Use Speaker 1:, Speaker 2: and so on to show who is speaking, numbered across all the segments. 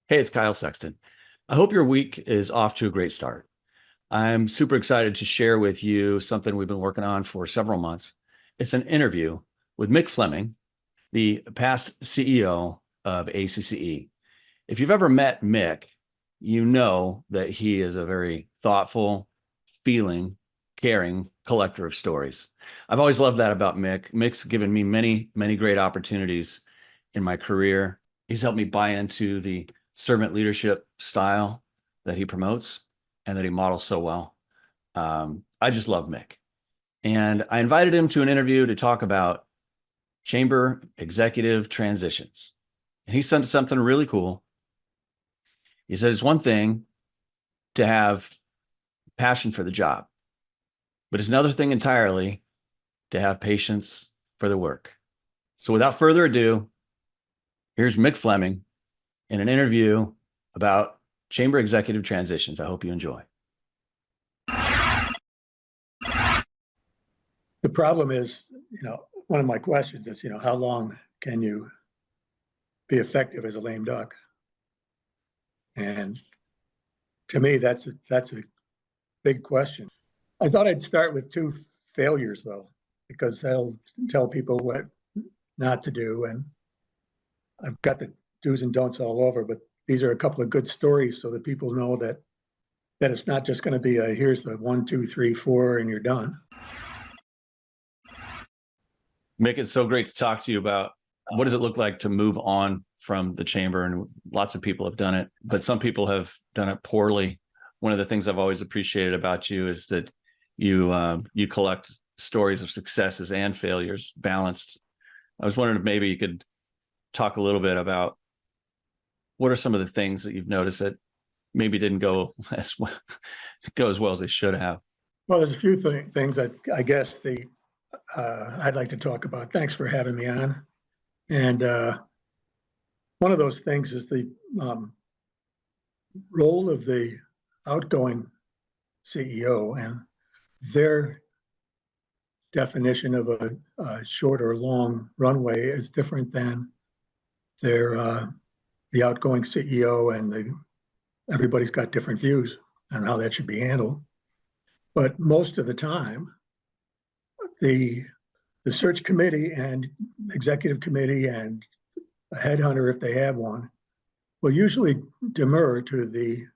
Speaker 1: Hey, it's Kyle Sexton. I hope your week is off to a great start. I'm super excited to share with you something we've been working on for several months. It's an interview with Mick Fleming, the past CEO of ACCE. If you've ever met Mick, you know that he is a very thoughtful, feeling, caring collector of stories. I've always loved that about Mick. Mick's given me many, many great opportunities in my career. He's helped me buy into the servant leadership style that he promotes and that he models so well. I just love Mick. And I invited him to an interview to talk about chamber executive transitions. And he said something really cool. He said it's one thing to have passion for the job, but it's another thing entirely to have patience for the work. So without further ado, here's Mick Fleming in an interview about chamber executive transitions. I hope you enjoy.
Speaker 2: The problem is, one of my questions is, how long can you be effective as a lame duck? And to me, that's a big question. I thought I'd start with two failures, though, because they'll tell people what not to do. And I've got the do's and don'ts all over, but these are a couple of good stories so that people know that it's not just going to be a here's the 1, 2, 3, 4, and you're done.
Speaker 1: Mick, it's so great to talk to you about what does it look like to move on from the chamber? And lots of people have done it, but some people have done it poorly. One of the things I've always appreciated about you is that you collect stories of successes and failures balanced. I was wondering if maybe you could talk a little bit about what are some of the things that you've noticed that maybe didn't go as well as they should have.
Speaker 2: Well, there's a few things I guess I'd like to talk about. Thanks for having me on. And one of those things is the role of the outgoing CEO and their definition of a short or long runway is different than the outgoing CEO, and everybody's got different views on how that should be handled. But most of the time, the search committee and executive committee and a headhunter, if they have one, will usually demur to the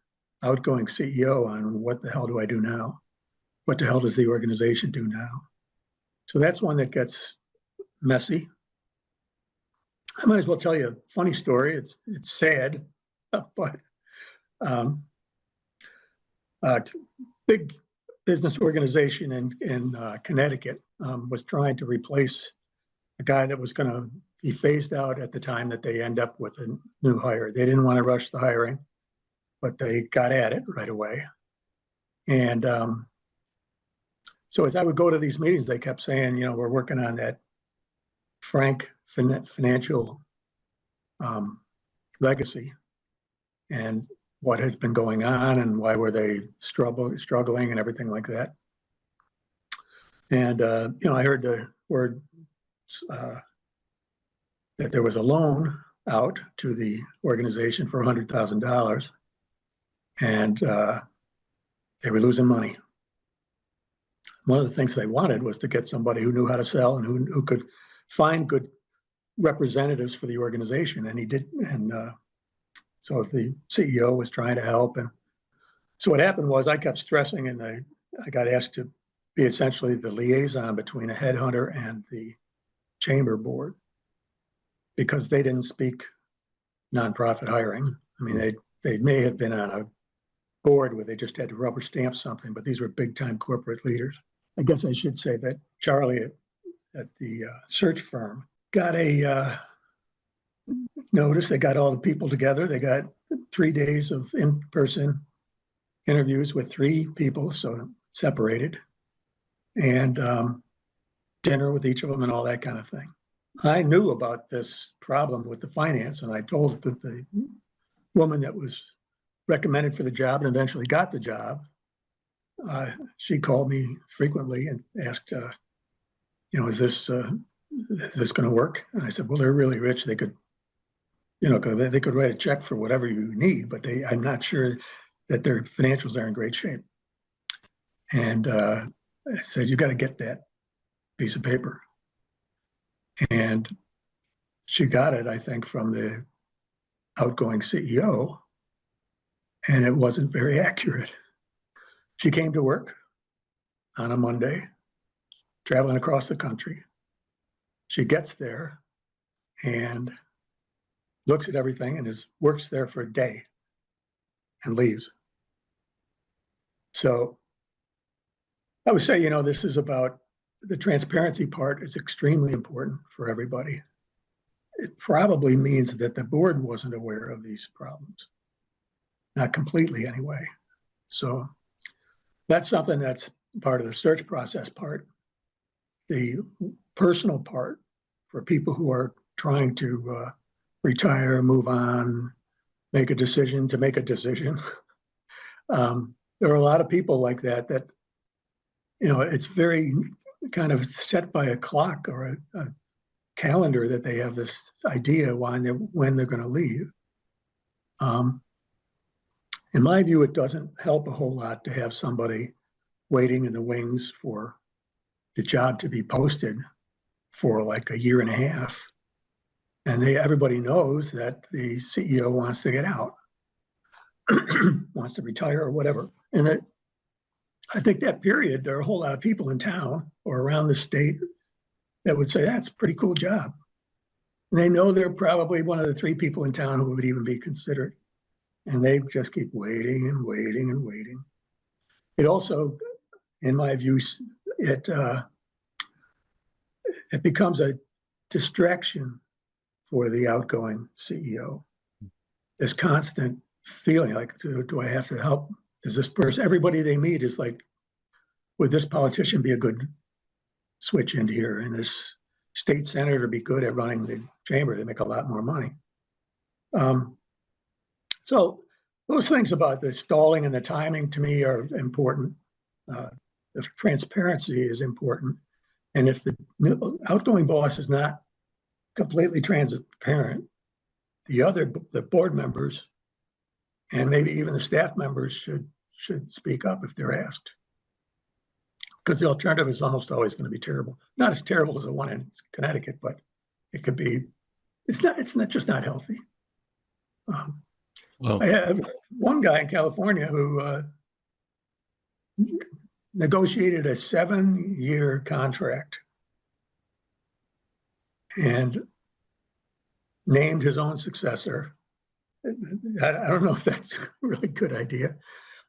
Speaker 2: outgoing CEO on what the hell do I do now? What the hell does the organization do now? So that's one that gets messy. I might as well tell you a funny story. It's sad, but big business organization in Connecticut was trying to replace a guy that was going to be phased out at the time that they end up with a new hire. They didn't want to rush the hiring, but they got at it right away. And so as I would go to these meetings, they kept saying, we're working on that frank financial legacy and what has been going on and why were they struggling and everything like that. And, I heard the word that there was a loan out to the organization for $100,000 and they were losing money. One of the things they wanted was to get somebody who knew how to sell and who could find good representatives for the organization, and he did. And so the CEO was trying to help. And so what happened was I kept stressing, and I got asked to be essentially the liaison between a headhunter and the chamber board because they didn't speak nonprofit hiring. I mean, they may have been on a board where they just had to rubber stamp something, but these were big time corporate leaders. I guess I should say that Charlie at the search firm got a notice. They got all the people together. They got 3 days of in-person interviews with 3 people, so separated, and dinner with each of them and all that kind of thing. I knew about this problem with the finance, and I told the woman that was recommended for the job and eventually got the job. She called me frequently and asked, is this going to work? And I said, well, they're really rich. They could because they could write a check for whatever you need, but I'm not sure that their financials are in great shape. And I said, you got to get that piece of paper. And she got it, I think, from the outgoing CEO, and it wasn't very accurate. She came to work on a Monday, traveling across the country. She gets there and looks at everything and works there for a day and leaves. So I would say, this is about the transparency part is extremely important for everybody. It probably means that the board wasn't aware of these problems, not completely anyway. So that's something that's part of the search process part. The personal part for people who are trying to retire, move on, make a decision to make a decision. There are a lot of people like that, it's very kind of set by a clock or a calendar that they have this idea when they're going to leave. In my view, it doesn't help a whole lot to have somebody waiting in the wings for the job to be posted for like a year and a half. And everybody knows that the CEO wants to get out, wants to retire or whatever. And I think that period, there are a whole lot of people in town or around the state that would say, that's a pretty cool job. And they know they're probably one of the 3 people in town who would even be considered. And they just keep waiting and waiting and waiting. It also, in my view, it becomes a distraction for the outgoing CEO. This constant feeling like, do I have to help? Does this person, everybody they meet is like, would this politician be a good switch into here? And this state senator be good at running the chamber? They make a lot more money. So those things about the stalling and the timing to me are important. The transparency is important. And if the outgoing boss is not completely transparent, the board members and maybe even the staff members should speak up if they're asked. Because the alternative is almost always going to be terrible. Not as terrible as the one in Connecticut, but it could be, it's not just not healthy. I have one guy in California who negotiated a 7-year contract and named his own successor. I don't know if that's a really good idea.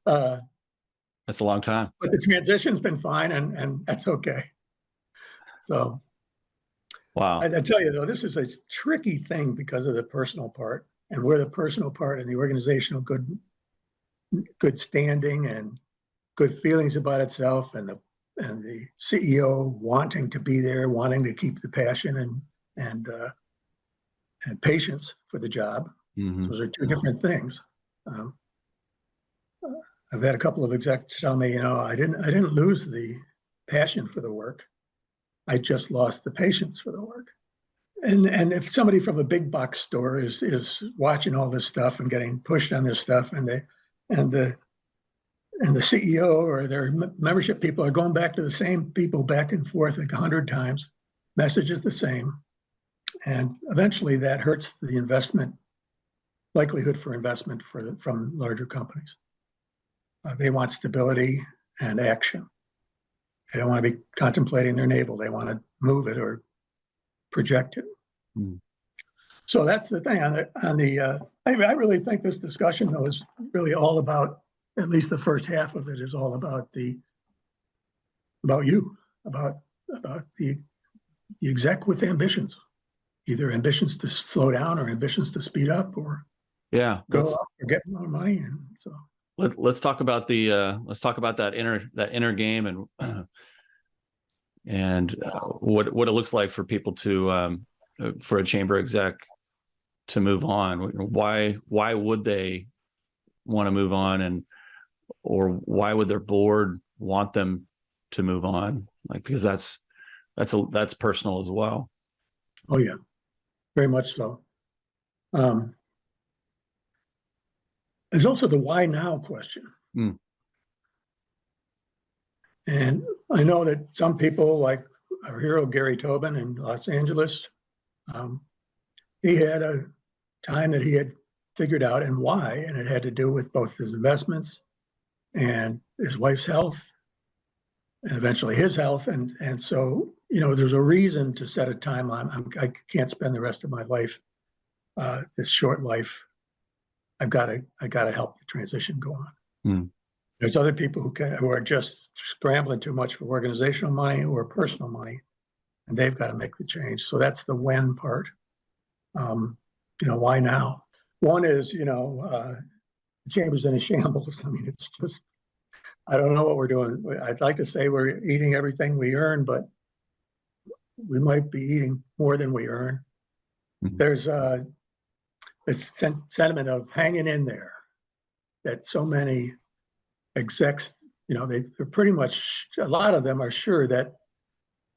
Speaker 1: That's a long time.
Speaker 2: But the transition's been fine, and that's okay. So,
Speaker 1: wow.
Speaker 2: I tell you, though, this is a tricky thing because of the personal part, and where the personal part and the organizational good standing and good feelings about itself, and the CEO wanting to be there, wanting to keep the passion and patience for the job.
Speaker 1: Mm-hmm.
Speaker 2: Those are 2 different things. I've had a couple of execs tell me, I didn't lose the passion for the work. I just lost the patience for the work. And if somebody from a big box store is watching all this stuff and getting pushed on this stuff, and the CEO or their membership people are going back to the same people back and forth like 100 times, message is the same, and eventually that hurts the likelihood for investment from larger companies. They want stability and action. They don't want to be contemplating their navel. They want to move it or project it. Mm. So that's the thing. I really think this discussion, though, is really all about, at least the first half of it is all about you, about the exec with ambitions, either ambitions to slow down or ambitions to speed up or go up or get more money. And so.
Speaker 1: Let's talk about that inner game and what it looks like for people to for a chamber exec to move on. Why would they want to move on, or why would their board want them to move on? Like, because that's personal as well.
Speaker 2: Oh yeah, very much so. Um, there's also the why now question.
Speaker 1: Mm.
Speaker 2: And I know that some people, like our hero Gary Tobin in Los Angeles, he had a time that he had figured out and why, and it had to do with both his investments and his wife's health, and eventually his health. And so, you know, there's a reason to set a timeline. I can't spend the rest of my life, this short life. I got to help the transition go on.
Speaker 1: Mm.
Speaker 2: There's other people who are just scrambling too much for organizational money or personal money, and they've got to make the change. So that's the when part. You know, why now? One is, you know, the chamber's in a shambles. I mean, it's just, I don't know what we're doing. I'd like to say we're eating everything we earn, but we might be eating more than we earn.
Speaker 1: Mm-hmm.
Speaker 2: There's this sentiment of hanging in there that so many execs, you know, they're pretty much, a lot of them are sure that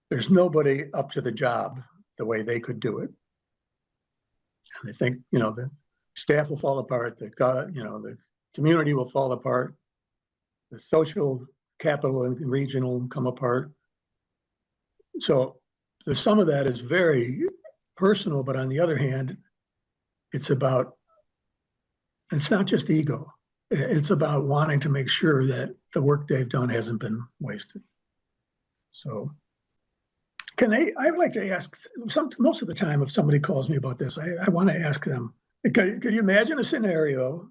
Speaker 2: there's nobody up to the job the way they could do it. And they think, you know, the staff will fall apart, you know, the community will fall apart, the social capital and regional will come apart. So some of that is very personal, but on the other hand, it's about, it's not just ego. It's about wanting to make sure that the work they've done hasn't been wasted. So I would like to ask, most of the time if somebody calls me about this, I want to ask them, could you imagine a scenario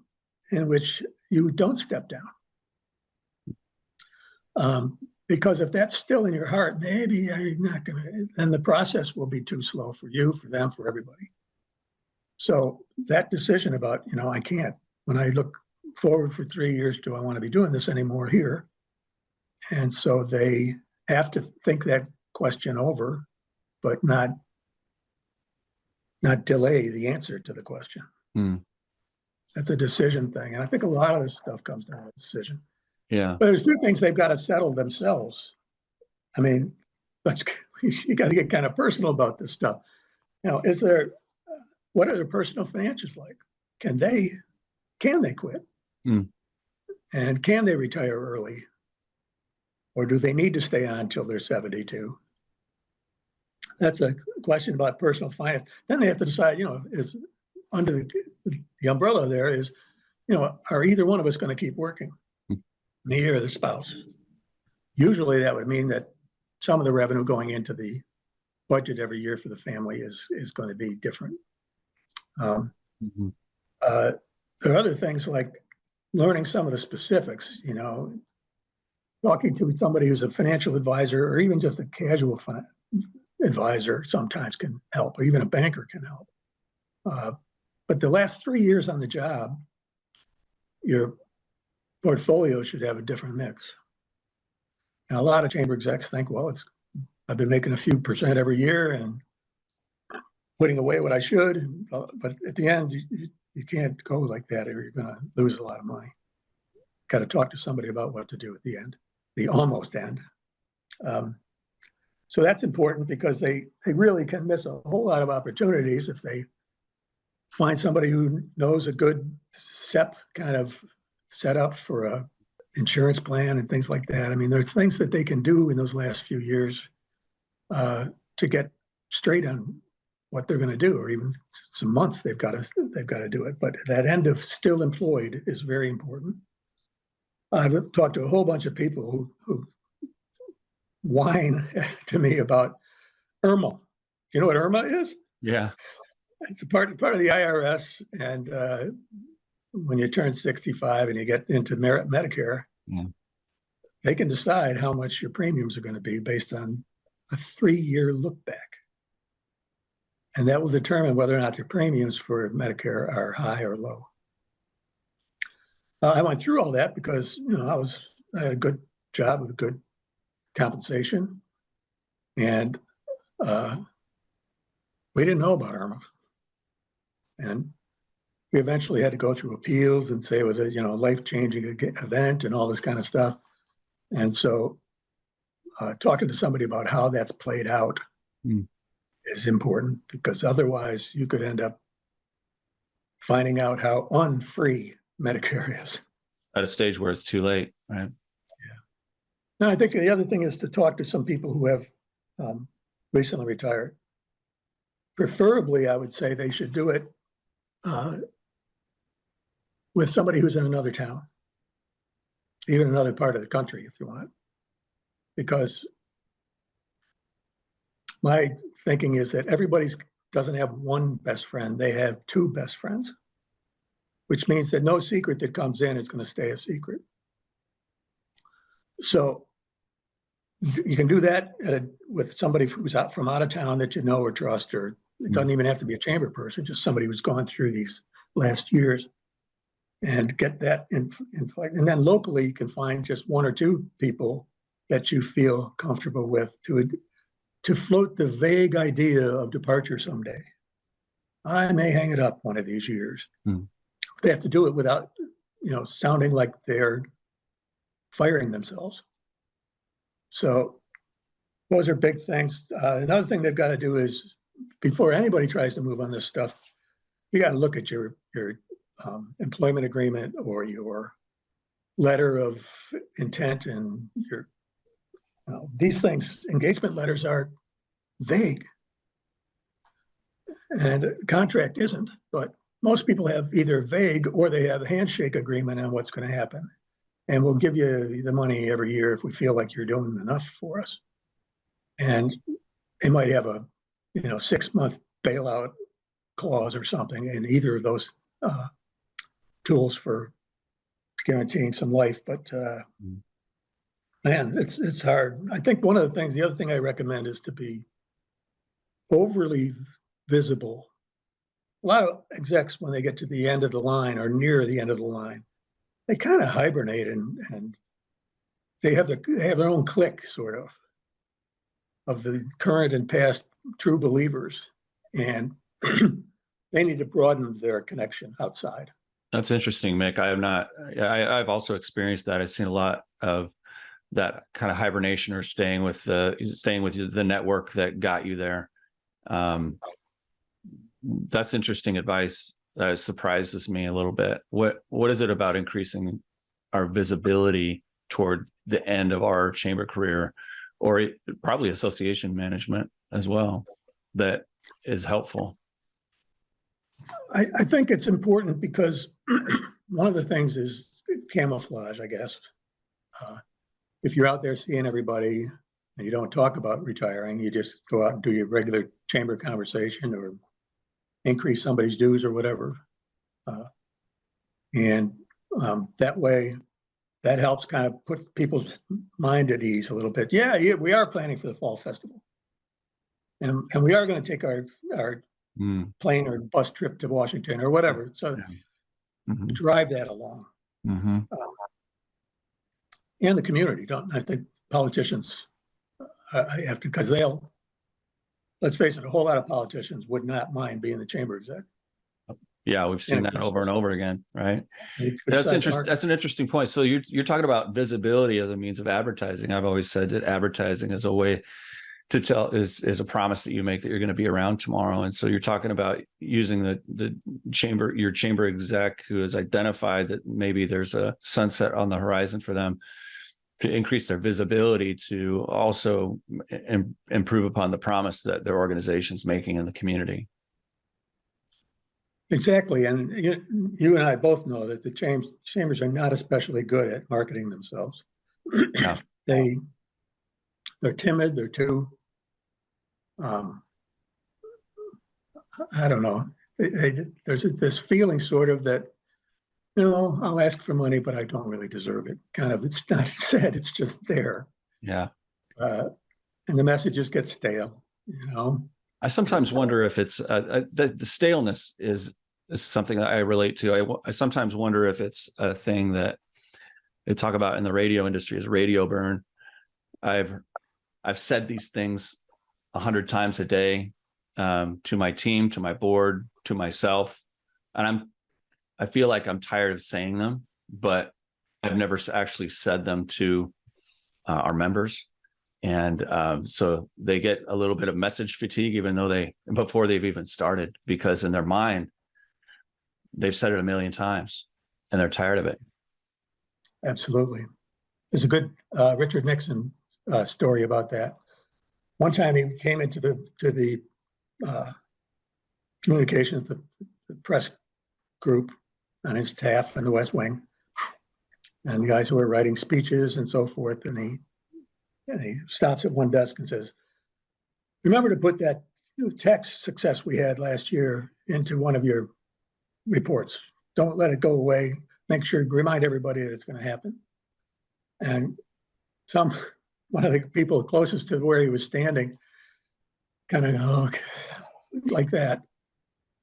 Speaker 2: in which you don't step down? Because if that's still in your heart, maybe you're not going to, then the process will be too slow for you, for them, for everybody. So that decision about, you know, I can't, when I look forward for 3 years, do I want to be doing this anymore here? And so they have to think that question over, but not delay the answer to the question.
Speaker 1: Mm.
Speaker 2: That's a decision thing. And I think a lot of this stuff comes down to decision.
Speaker 1: Yeah.
Speaker 2: But there's two things they've got to settle themselves. I mean, you got to get kind of personal about this stuff. You know, what are their personal financials like? Can they quit?
Speaker 1: Mm.
Speaker 2: And can they retire early? Or do they need to stay on until they're 72? That's a question about personal finance. Then they have to decide, you know, is under the umbrella there is, you know, are either one of us going to keep working? Me or the spouse? Usually that would mean that some of the revenue going into the budget every year for the family is going to be different.
Speaker 1: Mm-hmm.
Speaker 2: There are other things like learning some of the specifics, you know, talking to somebody who's a financial advisor or even just a casual advisor sometimes can help, or even a banker can help. But the last 3 years on the job, your portfolio should have a different mix. And a lot of chamber execs think, well, I've been making a few percent every year and putting away what I should. But at the end, you can't go like that or you're going to lose a lot of money. Got to talk to somebody about what to do at the end, the almost end. So that's important because they really can miss a whole lot of opportunities if they find somebody who knows a good SEP kind of setup for a insurance plan and things like that. I mean, there's things that they can do in those last few years to get straight on what they're going to do, or even some months they've got to do it. But that end of still employed is very important. I've talked to a whole bunch of people who whine to me about IRMA. You know what IRMA is?
Speaker 1: Yeah.
Speaker 2: It's a part of the IRS, and when you turn 65 and you get into Medicare, they can decide how much your premiums are going to be based on a 3-year look back. And that will determine whether or not your premiums for Medicare are high or low. I went through all that because, you know, I had a good job with good compensation, and we didn't know about IRMA. And we eventually had to go through appeals and say it was a, you know, life-changing event and all this kind of stuff. And so talking to somebody about how that's played out is important, because otherwise you could end up finding out how unfree Medicare is.
Speaker 1: At a stage where it's too late, right?
Speaker 2: And I think the other thing is to talk to some people who have recently retired. Preferably, I would say they should do it with somebody who's in another town, even another part of the country, if you want. Because my thinking is that everybody doesn't have one best friend, they have two best friends, which means that no secret that comes in is going to stay a secret. So you can do that with somebody who's out from out of town that you know or trust, or it doesn't even have to be a chamber person, just somebody who's gone through these last years, and get that in and then locally you can find just one or two people that you feel comfortable with to float the vague idea of departure someday. I may hang it up one of these years. They have to do it without, sounding like they're firing themselves. So those are big things. Another thing they've got to do is, before anybody tries to move on this stuff, you got to look at your employment agreement or your letter of intent, and your these things. Engagement letters are vague, and a contract isn't. But most people have either vague or they have a handshake agreement on what's going to happen, and we'll give you the money every year if we feel like you're doing enough for us. And they might have a 6-month bailout clause or something in either of those tools for guaranteeing some life. But man, it's hard. I think one of the other thing I recommend is to be overly visible. A lot of execs, when they get to the end of the line or near the end of the line, they kind of hibernate and they have their own clique, sort of the current and past true believers, and they need to broaden their connection outside.
Speaker 1: That's interesting, Mick. I've also experienced that. I've seen a lot of that kind of hibernation, or staying with the network that got you there. That's interesting advice. That surprises me a little bit. What is it about increasing our visibility toward the end of our chamber career, or probably association management as well, that is helpful?
Speaker 2: I think it's important because one of the things is camouflage, I guess. If you're out there seeing everybody and you don't talk about retiring, you just go out and do your regular chamber conversation or increase somebody's dues or whatever. And that way, that helps kind of put people's mind at ease a little bit. Yeah, we are planning for the fall festival. And we are going to take our plane or bus trip to Washington or whatever. So drive that along. And the community. I think politicians have to, because let's face it, a whole lot of politicians would not mind being the chamber exec.
Speaker 1: Yeah, we've seen that over and over again, right? That's interesting. That's an interesting point. So you're talking about visibility as a means of advertising. I've always said that advertising is a way to tell, is a promise that you make that you're going to be around tomorrow. And so you're talking about using your chamber exec who has identified that maybe there's a sunset on the horizon for them, to increase their visibility, to also improve upon the promise that their organization's making in the community.
Speaker 2: Exactly. And you and I both know that the chambers are not especially good at marketing themselves.
Speaker 1: Yeah.
Speaker 2: They're timid. They're too, I don't know. There's this feeling sort of that, I'll ask for money, but I don't really deserve it. Kind of, it's not said, it's just there.
Speaker 1: Yeah.
Speaker 2: And the messages get stale,
Speaker 1: I sometimes wonder if it's the staleness is something that I relate to. I sometimes wonder if it's a thing that they talk about in the radio industry as radio burn. I've said these things 100 times a day to my team, to my board, to myself, and I feel like I'm tired of saying them, but I've never actually said them to our members. And so they get a little bit of message fatigue, even though before they've even started, because in their mind, they've said it a million times and they're tired of it.
Speaker 2: Absolutely. There's a good Richard Nixon story about that. One time he came into the communications, the press group on his staff in the West Wing, and the guys who were writing speeches and so forth. And he stops at one desk and says, "Remember to put that tax success we had last year into one of your reports. Don't let it go away. Make sure, remind everybody that it's going to happen." And one of the people closest to where he was standing kind of like that.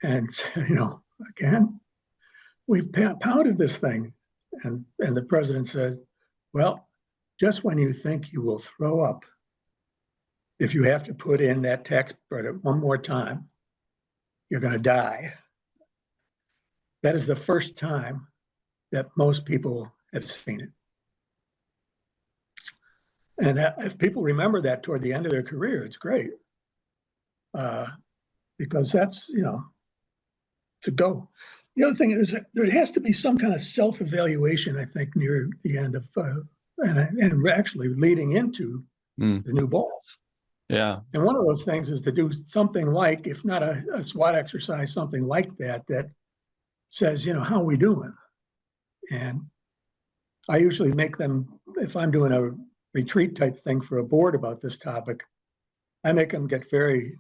Speaker 2: And, again, we've pounded this thing. And the president says, "Well, just when you think you will throw up, if you have to put in that tax credit one more time, you're going to die." That is the first time that most people have seen it. And if people remember that toward the end of their career, it's great. Because that's, to go. The other thing is that there has to be some kind of self-evaluation, I think, near the end of, and actually leading into the new balls.
Speaker 1: Yeah.
Speaker 2: And one of those things is to do something like, if not a SWOT exercise, something like that says, how are we doing? And I usually make them, if I'm doing a retreat type thing for a board about this topic, I make them get very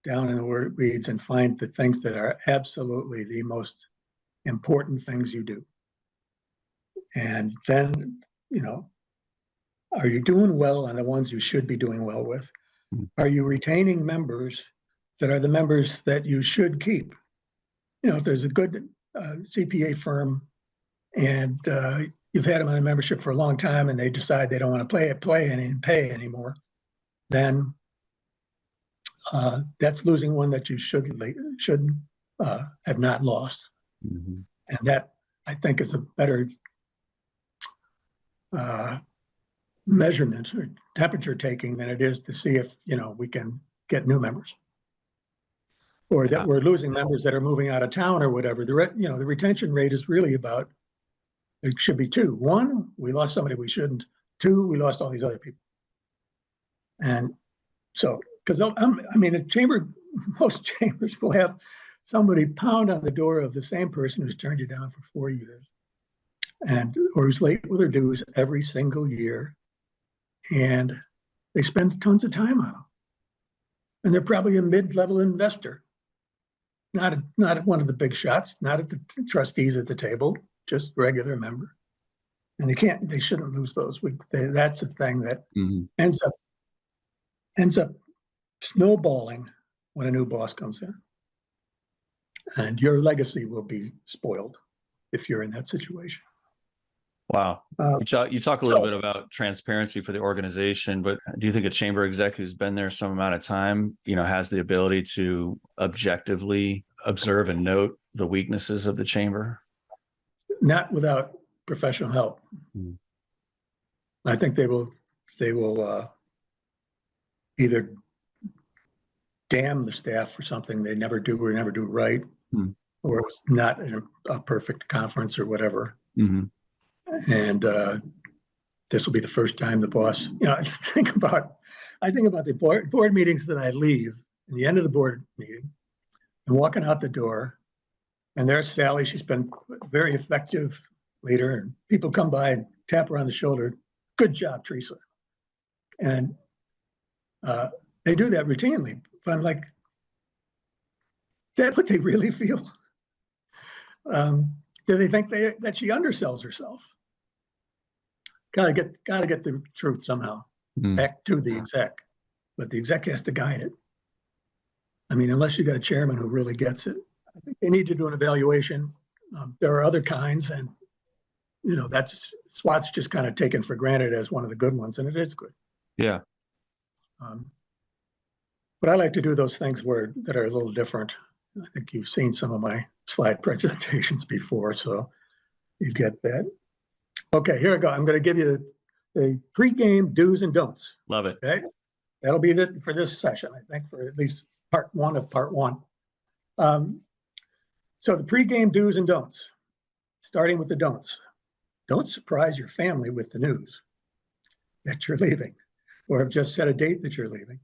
Speaker 2: down in the weeds and find the things that are absolutely the most important things you do. And then, are you doing well on the ones you should be doing well with? Are you retaining members that are the members that you should keep? If there's a good CPA firm and you've had them on a membership for a long time and they decide they don't want to pay anymore, then that's losing one that you should have not lost. Mm-hmm. And that, I think, is a better measurement or temperature taking than it is to see if we can get new members, or that we're losing members that are moving out of town or whatever. The retention rate is really about, it should be two. One, we lost somebody we shouldn't. Two, we lost all these other people. And so, because most chambers will have somebody pound on the door of the same person who's turned you down for 4 years, or who's late with their dues every single year, and they spend tons of time on them. And they're probably a mid-level investor, not at one of the big shots, not at the trustees at the table, just regular member. And they shouldn't lose those. That's a thing that ends up snowballing when a new boss comes in. And your legacy will be spoiled if you're in that situation.
Speaker 1: Wow. You talk a little bit about transparency for the organization, but do you think a chamber exec who's been there some amount of time, has the ability to objectively observe and note the weaknesses of the chamber?
Speaker 2: Not without professional help. I think they will either damn the staff for something they never do or never do right, or it was not a perfect conference or whatever. Mm-hmm. And this will be the first time the boss, I think about the board meetings that I leave, at the end of the board meeting, and walking out the door, and there's Sally. She's been a very effective leader, and people come by and tap her on the shoulder. "Good job, Teresa." And they do that routinely, but I'm like, that's what they really feel? Do they think that she undersells herself? Gotta get the truth somehow back to the exec, but the exec has to guide it. I mean, unless you got a chairman who really gets it, I think they need to do an evaluation. There are other kinds, and that's SWOT's just kind of taken for granted as one of the good ones, and it is good.
Speaker 1: Yeah.
Speaker 2: But I like to do those things that are a little different. I think you've seen some of my slide presentations before, so you get that. Okay, here I go. I'm going to give you the pre-game do's and don'ts.
Speaker 1: Love it.
Speaker 2: Okay, that'll be for this session, I think, for at least part one of part one. So the pregame do's and don'ts, starting with the don'ts. Don't surprise your family with the news that you're leaving or have just set a date that you're leaving.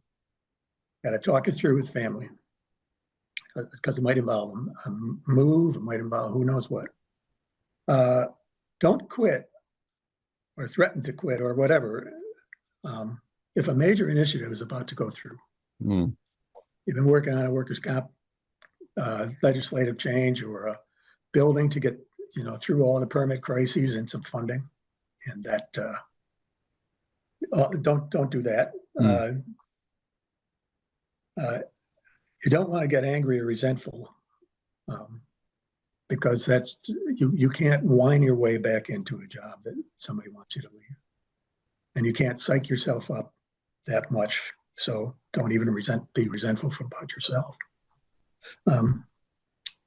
Speaker 2: Got to talk it through with family because it might involve a move, it might involve who knows what. Don't quit or threaten to quit or whatever if a major initiative is about to go through.
Speaker 1: Mm.
Speaker 2: You've been working on a workers' comp legislative change or a building to get through all the permit crises and some funding, and that don't do that.
Speaker 1: Mm.
Speaker 2: You don't want to get angry or resentful because that's you can't whine your way back into a job that somebody wants you to leave, and you can't psych yourself up that much. So don't even be resentful about yourself.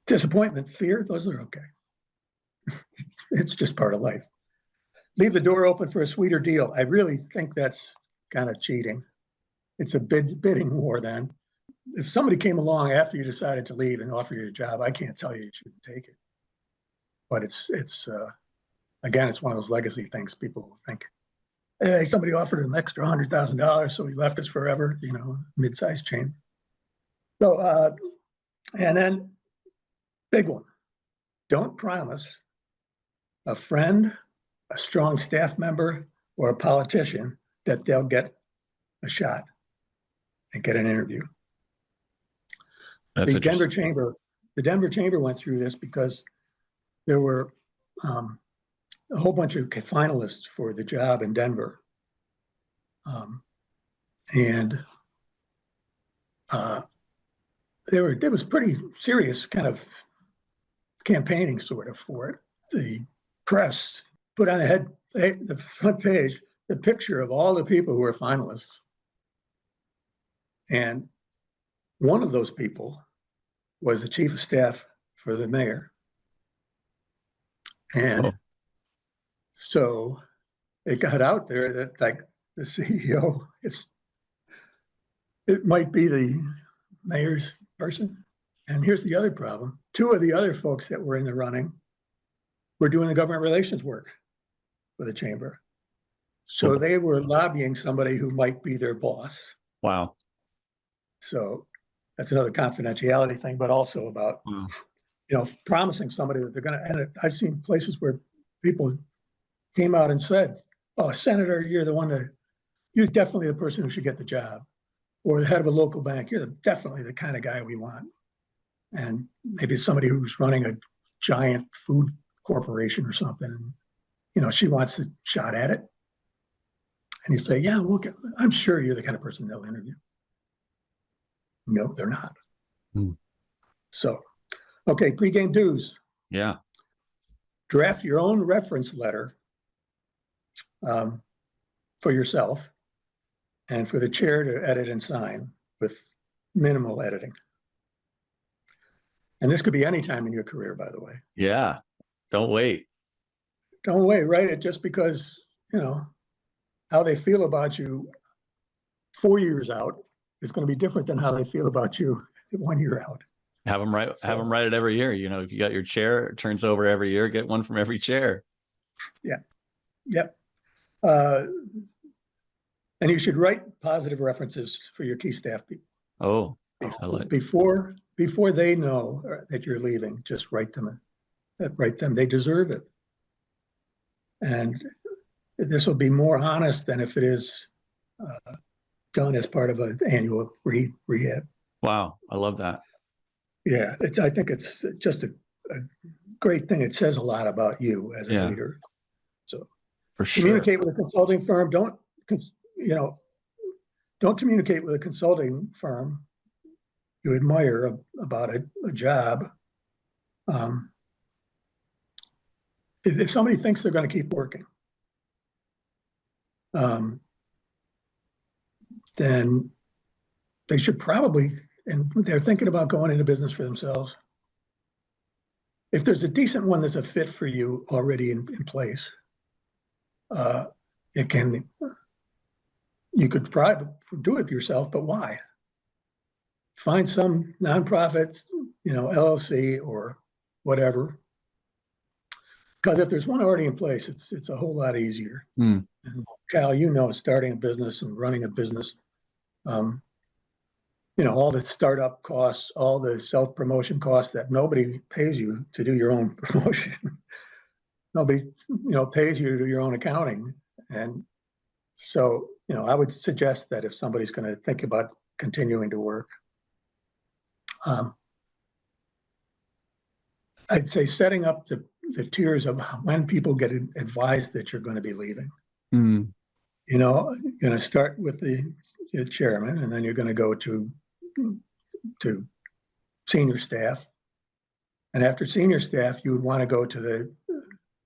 Speaker 2: Disappointment, fear, those are okay. It's just part of life. Leave the door open for a sweeter deal. I really think that's kind of cheating. It's a bidding war then. If somebody came along after you decided to leave and offer you a job, I can't tell you shouldn't take it. But it's again, it's one of those legacy things. People think, hey, somebody offered him extra $100,000, so he left us forever, mid-sized chain. So, and then big one, don't promise a friend, a strong staff member, or a politician that they'll get a shot and get an interview.
Speaker 1: That's
Speaker 2: The Denver Chamber went through this because there were a whole bunch of finalists for the job in Denver. And there was pretty serious kind of campaigning sort of for it. The press put on the front page, the picture of all the people who were finalists. And one of those people was the chief of staff for the mayor. And so it got out there that like the CEO, it might be the mayor's person. And here's the other problem. Two of the other folks that were in the running were doing the government relations work for the chamber. So they were lobbying somebody who might be their boss.
Speaker 1: Wow.
Speaker 2: So that's another confidentiality thing, but also about, promising somebody that they're going to, and I've seen places where people came out and said, oh, Senator, you're definitely the person who should get the job. Or the head of a local bank, you're definitely the kind of guy we want. And maybe it's somebody who's running a giant food corporation or something. And, she wants a shot at it. And you say, yeah, I'm sure you're the kind of person they'll interview. No, they're not. So, okay, pregame dues.
Speaker 1: Yeah.
Speaker 2: Draft your own reference letter for yourself and for the chair to edit and sign with minimal editing. And this could be any time in your career, by the way.
Speaker 1: Yeah. Don't wait.
Speaker 2: Don't wait, write it just because, how they feel about you 4 years out is going to be different than how they feel about you 1 year out.
Speaker 1: Have them write it every year. If you got your chair, it turns over every year, get one from every chair.
Speaker 2: Yeah. Yep. And you should write positive references for your key staff people.
Speaker 1: Oh,
Speaker 2: before they know that you're leaving, just write them. They deserve it. And this will be more honest than if it is done as part of an annual rehab.
Speaker 1: Wow. I love that.
Speaker 2: Yeah. I think it's just a great thing. It says a lot about you as a leader. So
Speaker 1: for sure.
Speaker 2: Communicate with a consulting firm. Don't communicate with a consulting firm you admire about a job. If somebody thinks they're going to keep working, then they should probably, and they're thinking about going into business for themselves. If there's a decent one that's a fit for you already in place, you could probably do it yourself, but why? Find some nonprofit, LLC or whatever. Because if there's one already in place, it's a whole lot easier.
Speaker 1: Mm.
Speaker 2: And Cal, you know, starting a business and running a business, um, you know, all the startup costs, all the self-promotion costs that nobody pays you to do your own promotion. Nobody, you know, pays you to do your own accounting. And so, you know, I would suggest that if somebody's going to think about continuing to work, I'd say setting up the tiers of when people get advised that you're going to be leaving.
Speaker 1: Mm.
Speaker 2: You know, you're going to start with the chairman, and then you're going to go to senior staff. And after senior staff, you would want to go to the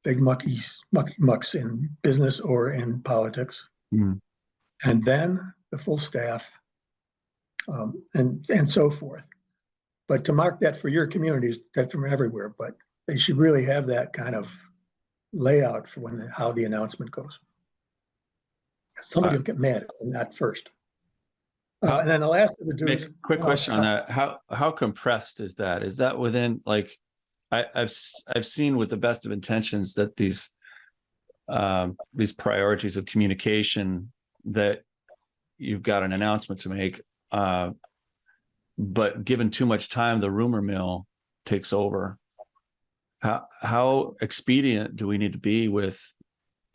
Speaker 2: big mucks in business or in politics.
Speaker 1: Mm.
Speaker 2: And then the full staff, and so forth. But to mark that for your communities, that's from everywhere, but they should really have that kind of layout for how the announcement goes. Somebody will get mad at that first. And then the last of the dudes.
Speaker 1: Quick question on that. How compressed is that? Is that within, like, I've seen with the best of intentions that these priorities of communication, that you've got an announcement to make, but given too much time, the rumor mill takes over. How expedient do we need to be with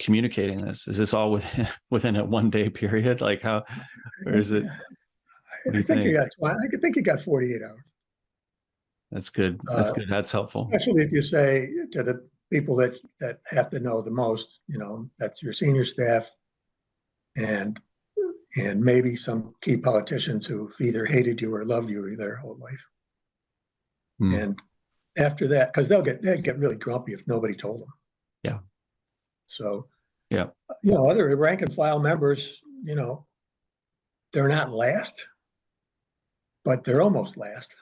Speaker 1: communicating this? Is this all within a 1 day period? Like, how, or is it?
Speaker 2: I think you got 48 hours.
Speaker 1: That's good. That's good. That's helpful.
Speaker 2: Especially if you say to the people that have to know the most, you know, that's your senior staff and maybe some key politicians who've either hated you or loved you their whole life. Mm. And after that, because they'd get really grumpy if nobody told them.
Speaker 1: Yeah.
Speaker 2: So,
Speaker 1: yeah,
Speaker 2: you know, other rank and file members, you know, they're not last, but they're almost last.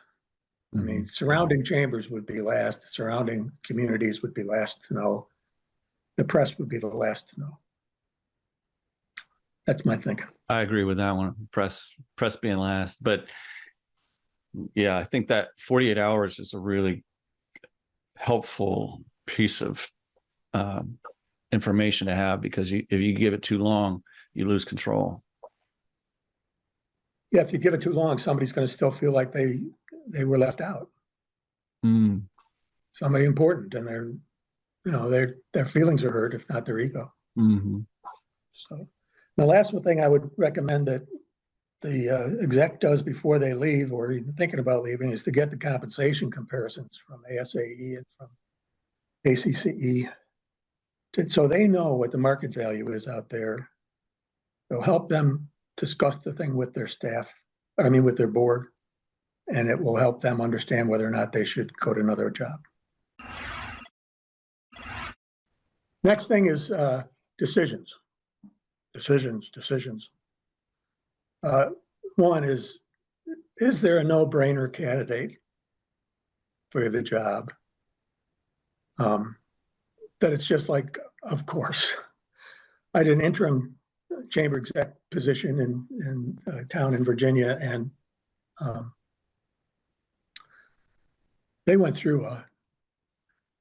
Speaker 2: Mm-hmm. I mean, surrounding chambers would be last. Surrounding communities would be last to know. The press would be the last to know. That's my thinking.
Speaker 1: I agree with that one. Press being last, but yeah, I think that 48 hours is a really helpful piece of information to have, because if you give it too long, you lose control.
Speaker 2: Yeah, if you give it too long, somebody's going to still feel like they were left out.
Speaker 1: Mm.
Speaker 2: Somebody important, and their feelings are hurt, if not their ego.
Speaker 1: Mm-hmm.
Speaker 2: So the last one thing I would recommend that the exec does before they leave, or even thinking about leaving, is to get the compensation comparisons from ASAE and from ACCE, so they know what the market value is out there. It'll help them discuss the thing with their staff, with their board, and it will help them understand whether or not they should go to another job. Next thing is decisions. One is there a no-brainer candidate for the job? That it's just like, of course. I did an interim chamber exec position in a town in Virginia, and they went through a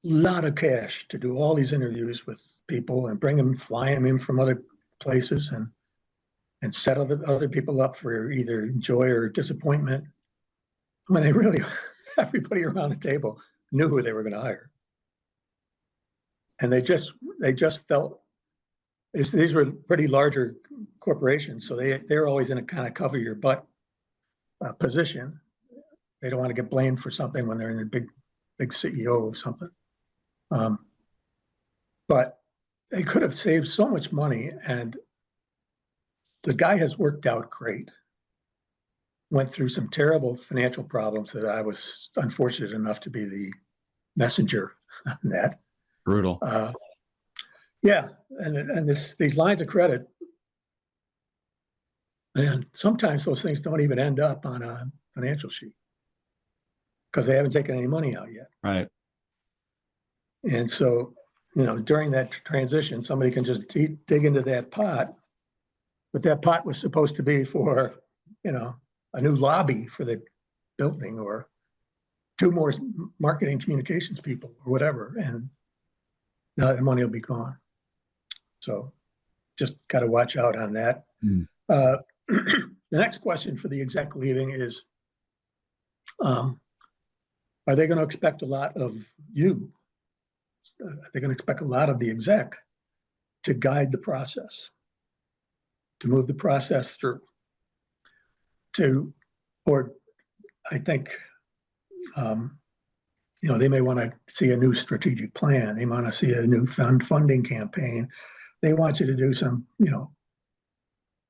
Speaker 2: lot of cash to do all these interviews with people and fly them in from other places and set other people up for either joy or disappointment, when they really, everybody around the table knew who they were going to hire. And they just felt, these were pretty larger corporations, so they're always in a kind of cover your butt position. They don't want to get blamed for something when they're in a big CEO of something. But they could have saved so much money, and the guy has worked out great. Went through some terrible financial problems that I was unfortunate enough to be the messenger on that.
Speaker 1: Brutal.
Speaker 2: Yeah, and these lines of credit, and sometimes those things don't even end up on a financial sheet because they haven't taken any money out yet.
Speaker 1: Right.
Speaker 2: And so, during that transition, somebody can just dig into that pot, but that pot was supposed to be for, a new lobby for the building, or two more marketing communications people or whatever, and now the money will be gone. So just got to watch out on that. The next question for the exec leaving is, are they going to expect a lot of you? Are they going to expect a lot of the exec to guide the process, to move the process through? Or I think, they may want to see a new strategic plan. They want to see a new funding campaign. They want you to do some,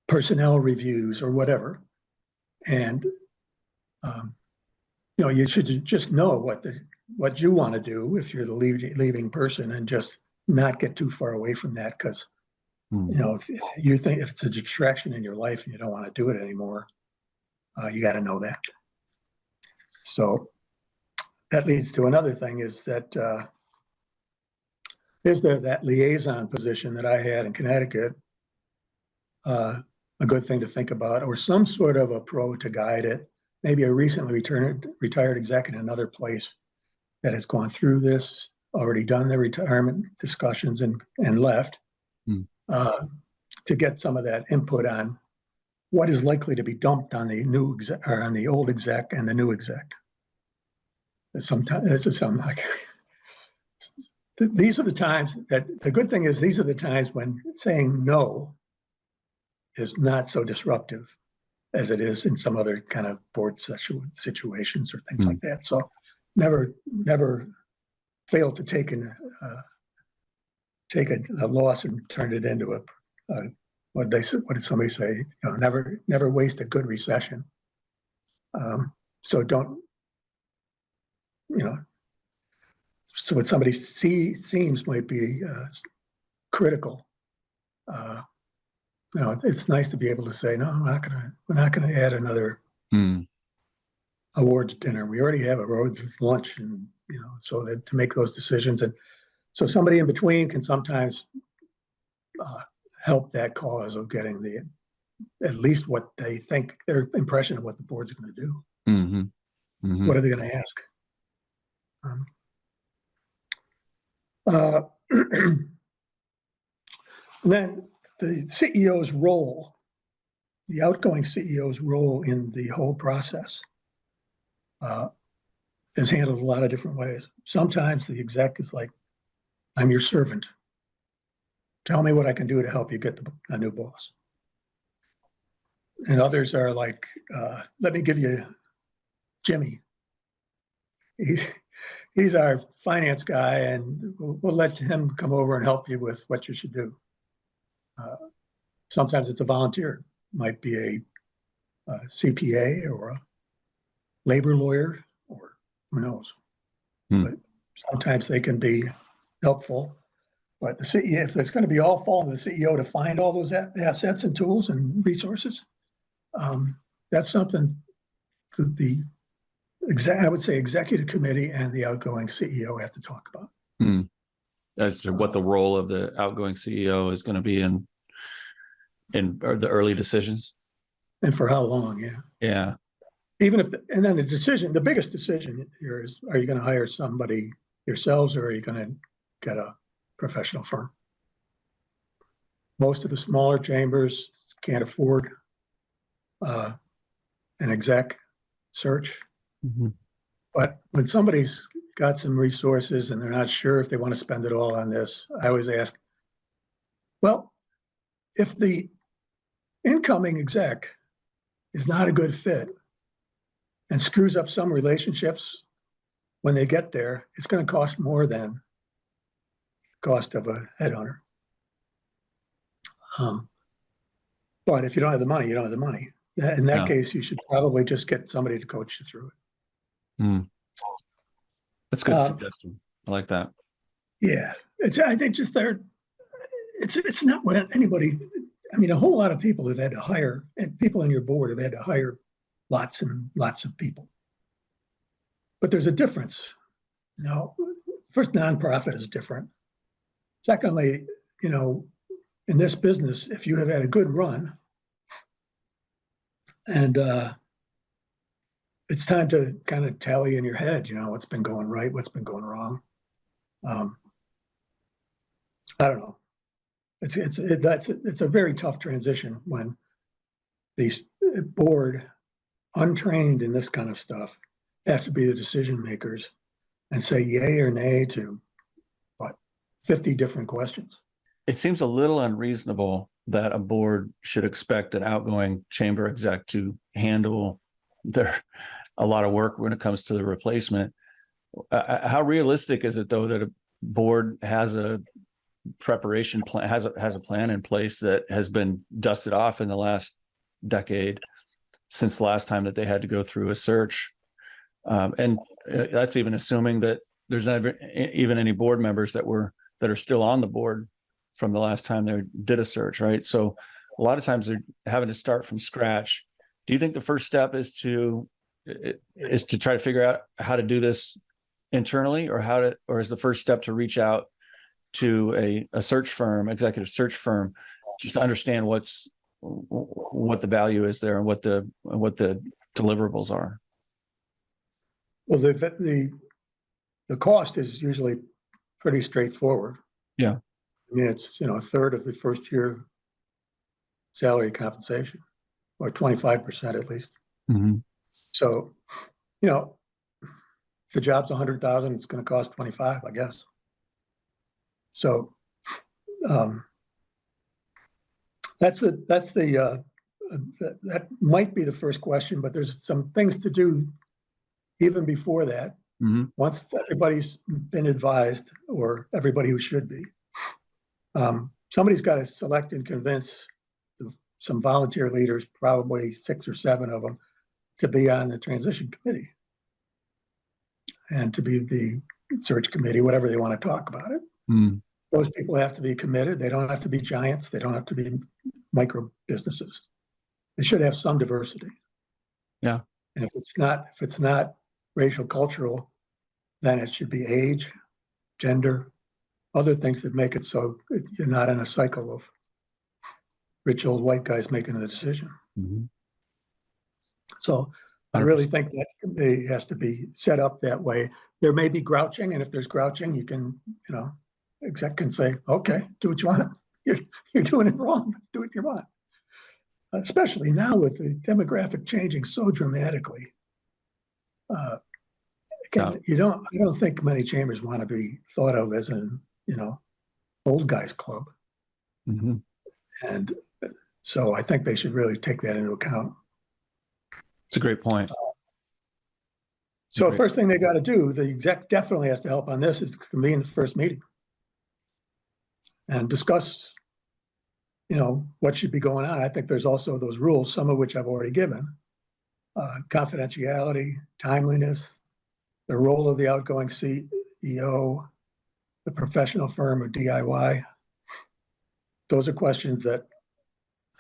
Speaker 2: personnel reviews or whatever. And, you should just know what you want to do if you're the leaving person, and just not get too far away from that. Because, if you think if it's a distraction in your life and you don't want to do it anymore, you got to know that. So that leads to another thing, is that is there that liaison position that I had in Connecticut a good thing to think about, or some sort of a pro to guide it? Maybe a recently retired exec in another place that has gone through this, already done the retirement discussions and left, to get some of that input on what is likely to be dumped on the new exec, or on the old exec and the new exec. Sometimes this is something like these are the times that the good thing is these are the times when saying no is not so disruptive as it is in some other kind of board situations or things like that. So never fail to take a loss and turn it into a what did somebody say? Never waste a good recession. So don't, so what somebody seems might be critical. It's nice to be able to say, no, we're not gonna add another awards dinner. We already have awards lunch, and so that to make those decisions, and so somebody in between can sometimes help that cause of getting at least what they think, their impression of what the board's going to do. What are they going to ask? And then the CEO's role, the outgoing CEO's role in the whole process is handled a lot of different ways. Sometimes the exec is like, I'm your servant. Tell me what I can do to help you get a new boss. And others are like, let me give you Jimmy. He's our finance guy, and we'll let him come over and help you with what you should do. Sometimes it's a volunteer. Might be a CPA or a labor lawyer, or who knows. But sometimes they can be helpful. But the CEO, if it's going to be all fall on the CEO to find all those assets and tools and resources, that's something that I would say executive committee and the outgoing CEO have to talk about.
Speaker 1: As to what the role of the outgoing CEO is going to be in the early decisions.
Speaker 2: And for how long,
Speaker 1: Yeah.
Speaker 2: Even and then the biggest decision here is, are you going to hire somebody yourselves, or are you going to get a professional firm? Most of the smaller chambers can't afford an exec search. But when somebody's got some resources and they're not sure if they want to spend it all on this, I always ask, well, if the incoming exec is not a good fit and screws up some relationships when they get there, it's going to cost more than the cost of a headhunter. But if you don't have the money, you don't have the money. In that case, you should probably just get somebody to coach you through it.
Speaker 1: That's a good suggestion. I like that.
Speaker 2: Yeah, I think just it's not what anybody. I mean, a whole lot of people have had to hire, and people on your board have had to hire lots and lots of people. But there's a difference. First, nonprofit is different. Secondly, in this business, if you have had a good run and it's time to kind of tally in your head, what's been going right, what's been going wrong. Um, I don't know. It's a very tough transition when the board, untrained in this kind of stuff, have to be the decision makers and say yay or nay to what, 50 different questions.
Speaker 1: It seems a little unreasonable that a board should expect an outgoing chamber exec to handle a lot of work when it comes to the replacement. How realistic is it, though, that a board has a preparation plan, has a plan in place that has been dusted off in the last decade since the last time that they had to go through a search? And that's even assuming that there's never even any board members that are still on the board from the last time they did a search, right? So a lot of times they're having to start from scratch. Do you think the first step is to try to figure out how to do this internally, or is the first step to reach out to a search firm, executive search firm, just to understand what the value is there and what the deliverables are?
Speaker 2: Well, the cost is usually pretty straightforward.
Speaker 1: Yeah.
Speaker 2: I mean, it's, a third of the first year salary compensation, or 25% at least.
Speaker 1: Mm-hmm.
Speaker 2: So, the job's 100,000, it's going to cost 25, I guess. So, that might be the first question, but there's some things to do even before that.
Speaker 1: Mm-hmm.
Speaker 2: Once everybody's been advised, or everybody who should be, somebody's got to select and convince some volunteer leaders, probably 6 or 7 of them, to be on the transition committee and to be the search committee, whatever they want to talk about it.
Speaker 1: Mm.
Speaker 2: Those people have to be committed. They don't have to be giants. They don't have to be micro businesses. They should have some diversity.
Speaker 1: Yeah.
Speaker 2: And if it's not racial, cultural, then it should be age, gender, other things that make it so you're not in a cycle of rich old white guys making the decision.
Speaker 1: Mm-hmm.
Speaker 2: So I really think that committee has to be set up that way. There may be grouching, and if there's grouching, you can, exec can say, okay, do what you want. You're doing it wrong. Do what you want. Especially now with the demographic changing so dramatically. I don't think many chambers want to be thought of as an, old guys club.
Speaker 1: Mm-hmm.
Speaker 2: And so I think they should really take that into account.
Speaker 1: It's a great point.
Speaker 2: So first thing they got to do, the exec definitely has to help on this, is to convene the first meeting and discuss, what should be going on. I think there's also those rules, some of which I've already given. Confidentiality, timeliness, the role of the outgoing CEO, the professional firm or DIY. Those are questions that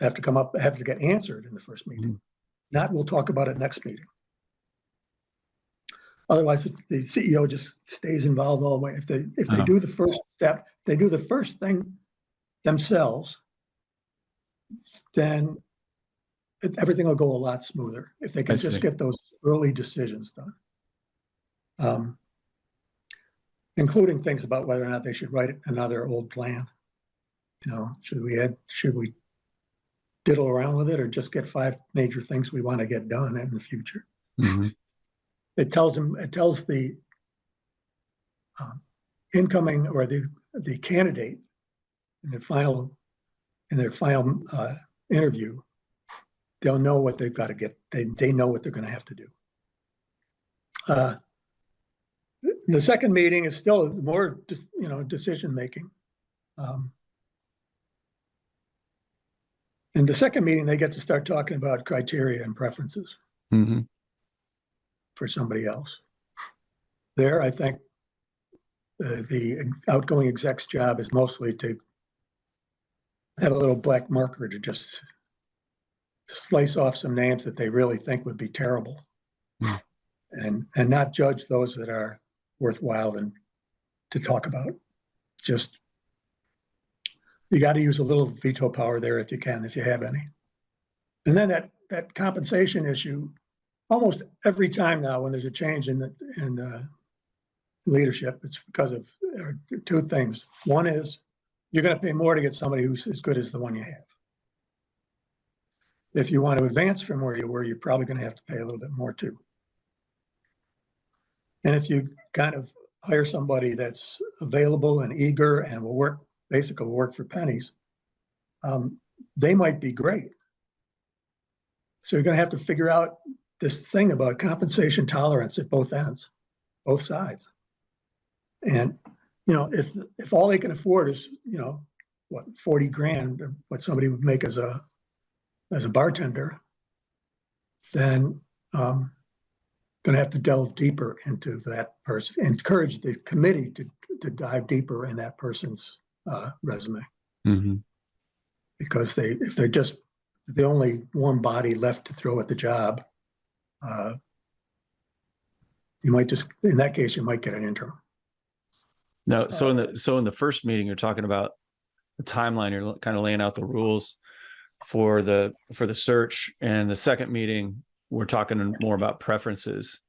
Speaker 2: have to get answered in the first meeting. Mm-hmm. Not, we'll talk about it next meeting. Otherwise, the CEO just stays involved all the way. If they do the first step, they do the first thing themselves, then everything will go a lot smoother if they can just get those early decisions done, including things about whether or not they should write another old plan. Should we diddle around with it, or just get 5 major things we want to get done in the future?
Speaker 1: Mm-hmm.
Speaker 2: It tells the incoming or the candidate in their final interview, they'll know what they've got to get. They know what they're going to have to do. The second meeting is still more, decision making. In the second meeting, they get to start talking about criteria and preferences. Mm-hmm. For somebody else. There, I think the outgoing exec's job is mostly to have a little black marker to just slice off some names that they really think would be terrible, and not judge those that are worthwhile and to talk about. Just, you got to use a little veto power there if you can, if you have any. And then that compensation issue, almost every time now when there's a change in leadership, it's because of two things. One is you're going to pay more to get somebody who's as good as the one you have. If you want to advance from where you were, you're probably going to have to pay a little bit more too. And if you kind of hire somebody that's available and eager and will work, basically work for pennies, they might be great. So you're going to have to figure out this thing about compensation tolerance at both ends, both sides. And, you know, if all they can afford is, you know, what, 40 grand, what somebody would make as a bartender, then going to have to delve deeper into that person, encourage the committee to dive deeper in that person's resume.
Speaker 1: Mm-hmm.
Speaker 2: Because if they're just the only warm body left to throw at the job, you might just, in that case, you might get an interim.
Speaker 1: No, so in the first meeting, you're talking about the timeline. You're kind of laying out the rules for the search, and the second meeting, we're talking more about preferences.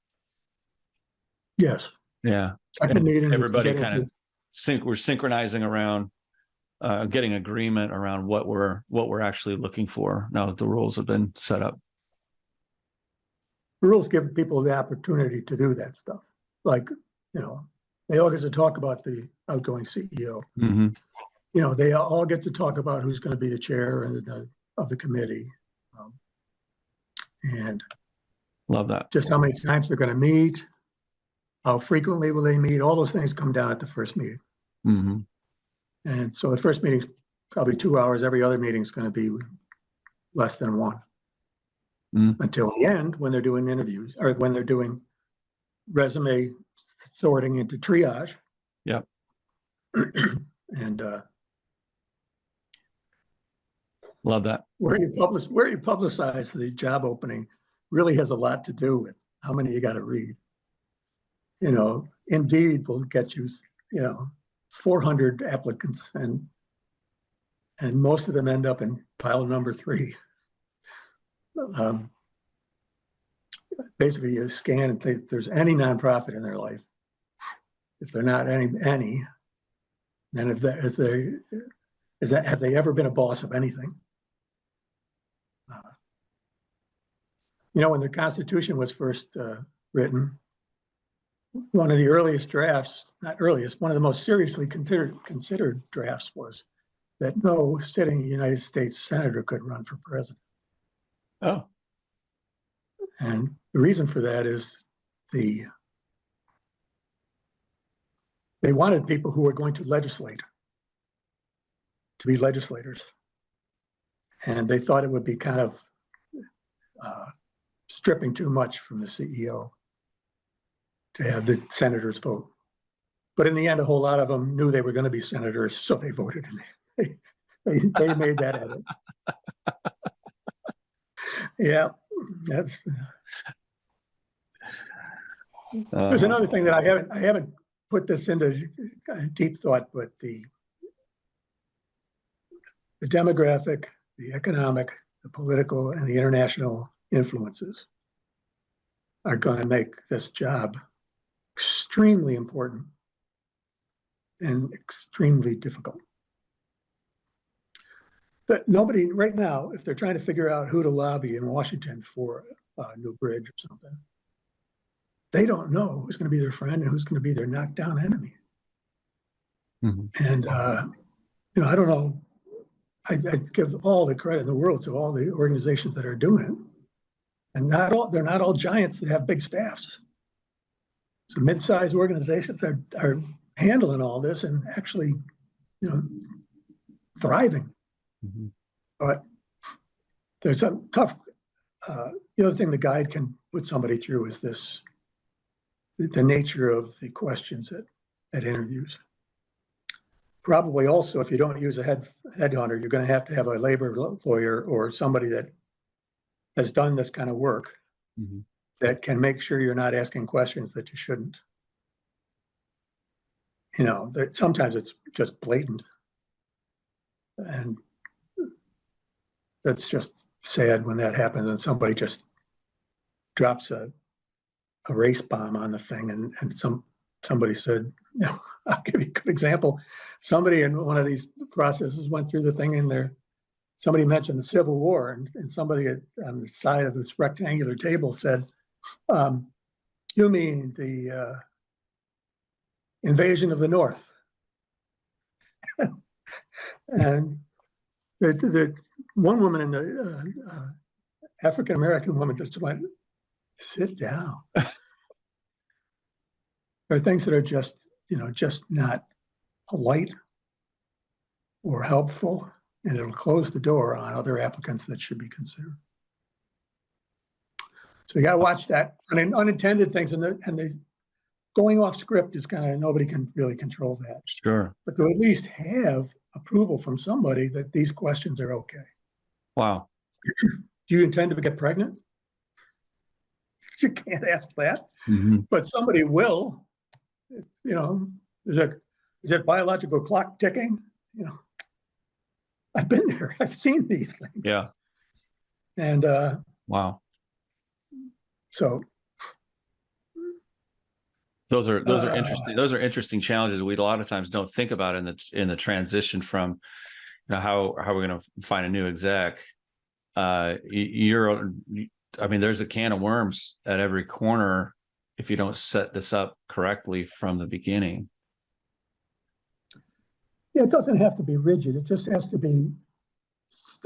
Speaker 2: Yes.
Speaker 1: Yeah.
Speaker 2: Second meeting,
Speaker 1: everybody kind of we're synchronizing around getting agreement around what we're actually looking for now that the rules have been set up.
Speaker 2: The rules give people the opportunity to do that stuff. Like, you know, they all get to talk about the outgoing CEO.
Speaker 1: Mm-hmm.
Speaker 2: You know, they all get to talk about who's going to be the chair of the committee. And
Speaker 1: love that.
Speaker 2: Just how many times they're going to meet, how frequently will they meet, all those things come down at the first meeting.
Speaker 1: Mm-hmm.
Speaker 2: And so the first meeting's probably 2 hours. Every other meeting is going to be less than one. Until the end, when they're doing interviews or when they're doing resume sorting into triage.
Speaker 1: Yep.
Speaker 2: And
Speaker 1: love that.
Speaker 2: Where you publicize the job opening really has a lot to do with how many you got to read. You know, Indeed will get you, you know, 400 applicants, and most of them end up in pile number 3. Basically, you scan and think if there's any nonprofit in their life. If they're not any, then have they ever been a boss of anything? You know, when the Constitution was first written, one of the earliest drafts, not earliest, one of the most seriously considered drafts was that no sitting United States senator could run for president.
Speaker 1: Oh.
Speaker 2: And the reason for that is they wanted people who were going to legislate to be legislators. And they thought it would be kind of stripping too much from the CEO to have the senators vote. But in the end, a whole lot of them knew they were going to be senators, so they voted, and they made that edit. Yeah, that's. There's another thing that I haven't put this into deep thought, but the demographic, the economic, the political, and the international influences are going to make this job extremely important and extremely difficult. But nobody right now, if they're trying to figure out who to lobby in Washington for a new bridge or something, they don't know who's going to be their friend and who's going to be their knockdown enemy. Mm-hmm. And, you know, I don't know. I give all the credit in the world to all the organizations that are doing it. And they're not all giants that have big staffs. So mid-sized organizations are handling all this and actually, you know, thriving. Mm-hmm. But there's some tough, the other thing the guide can put somebody through is the nature of the questions at interviews. Probably also, if you don't use a headhunter, you're going to have a labor lawyer or somebody that has done this kind of work, mm-hmm. that can make sure you're not asking questions that you shouldn't. You know, sometimes it's just blatant. And that's just sad when that happens and somebody just drops a race bomb on the thing, and somebody said, I'll give you a good example. Somebody in one of these processes went through the thing in there. Somebody mentioned the Civil War, and somebody on the side of this rectangular table said, you mean the invasion of the North? And the one woman in the African-American woman just went, sit down. There are things that are just not polite or helpful, and it'll close the door on other applicants that should be considered. So you got to watch that. Unintended things, and the going off script is kind of, nobody can really control that.
Speaker 1: Sure.
Speaker 2: But to at least have approval from somebody that these questions are okay.
Speaker 1: Wow.
Speaker 2: Do you intend to get pregnant? You can't ask that,
Speaker 1: Mm-hmm.
Speaker 2: but somebody will. Is that biological clock ticking? I've been there. I've seen these things.
Speaker 1: Yeah.
Speaker 2: And
Speaker 1: wow.
Speaker 2: So
Speaker 1: those are interesting. Those are interesting challenges we a lot of times don't think about in the transition from, how we're going to find a new exec. There's a can of worms at every corner if you don't set this up correctly from the beginning.
Speaker 2: Yeah, it doesn't have to be rigid. It just has to be,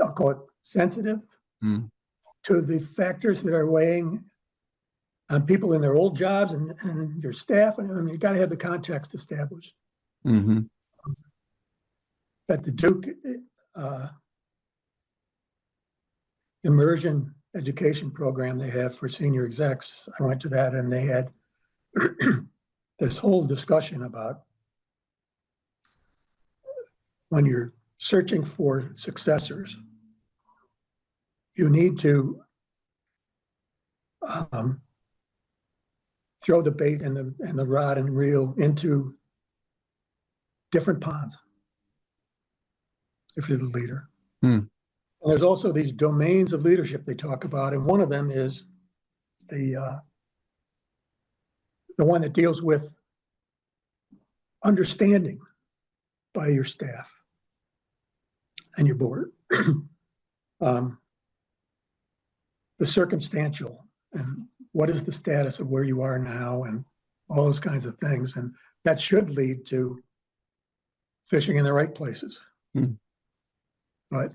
Speaker 2: I'll call it, sensitive to the factors that are weighing on people in their old jobs and your staff. And you got to have the context established.
Speaker 1: Mm-hmm.
Speaker 2: At the Duke immersion education program they have for senior execs, I went to that, and they had this whole discussion about when you're searching for successors, you need to throw the bait and the rod and reel into different ponds if you're the leader. And there's also these domains of leadership they talk about, and one of them is the one that deals with understanding by your staff and your board. The circumstantial, and what is the status of where you are now, and all those kinds of things. And that should lead to fishing in the right places. But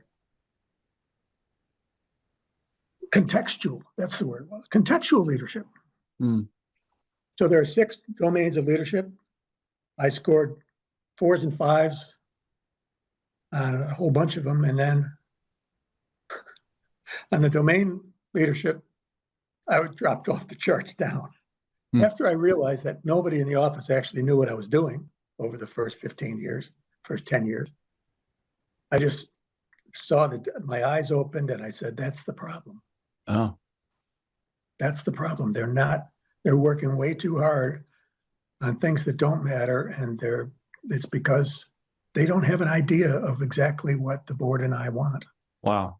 Speaker 2: contextual, that's the word it was, contextual leadership. So there are 6 domains of leadership. I scored 4s and 5s on a whole bunch of them. And then on the domain leadership, I was dropped off the charts down. After I realized that nobody in the office actually knew what I was doing over the first 10 years, I just saw that my eyes opened, and I said, that's the problem.
Speaker 1: Oh.
Speaker 2: That's the problem. They're working way too hard on things that don't matter, and it's because they don't have an idea of exactly what the board and I want.
Speaker 1: Wow.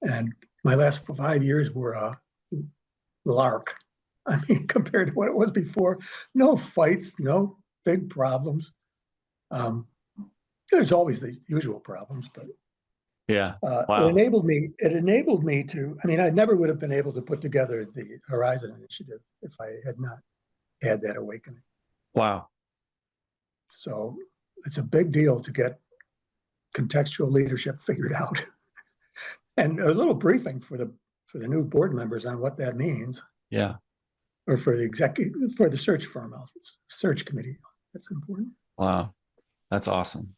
Speaker 2: And my last 5 years were a lark. I mean, compared to what it was before, no fights, no big problems. There's always the usual problems, but
Speaker 1: yeah,
Speaker 2: wow.
Speaker 1: Wow.
Speaker 2: It enabled me to, I never would have been able to put together the Horizon Initiative if I had not had that awakening.
Speaker 1: Wow.
Speaker 2: So it's a big deal to get contextual leadership figured out. And a little briefing for the new board members on what that means.
Speaker 1: Yeah.
Speaker 2: Or for the search firm, search committee. That's important.
Speaker 1: Wow. That's awesome.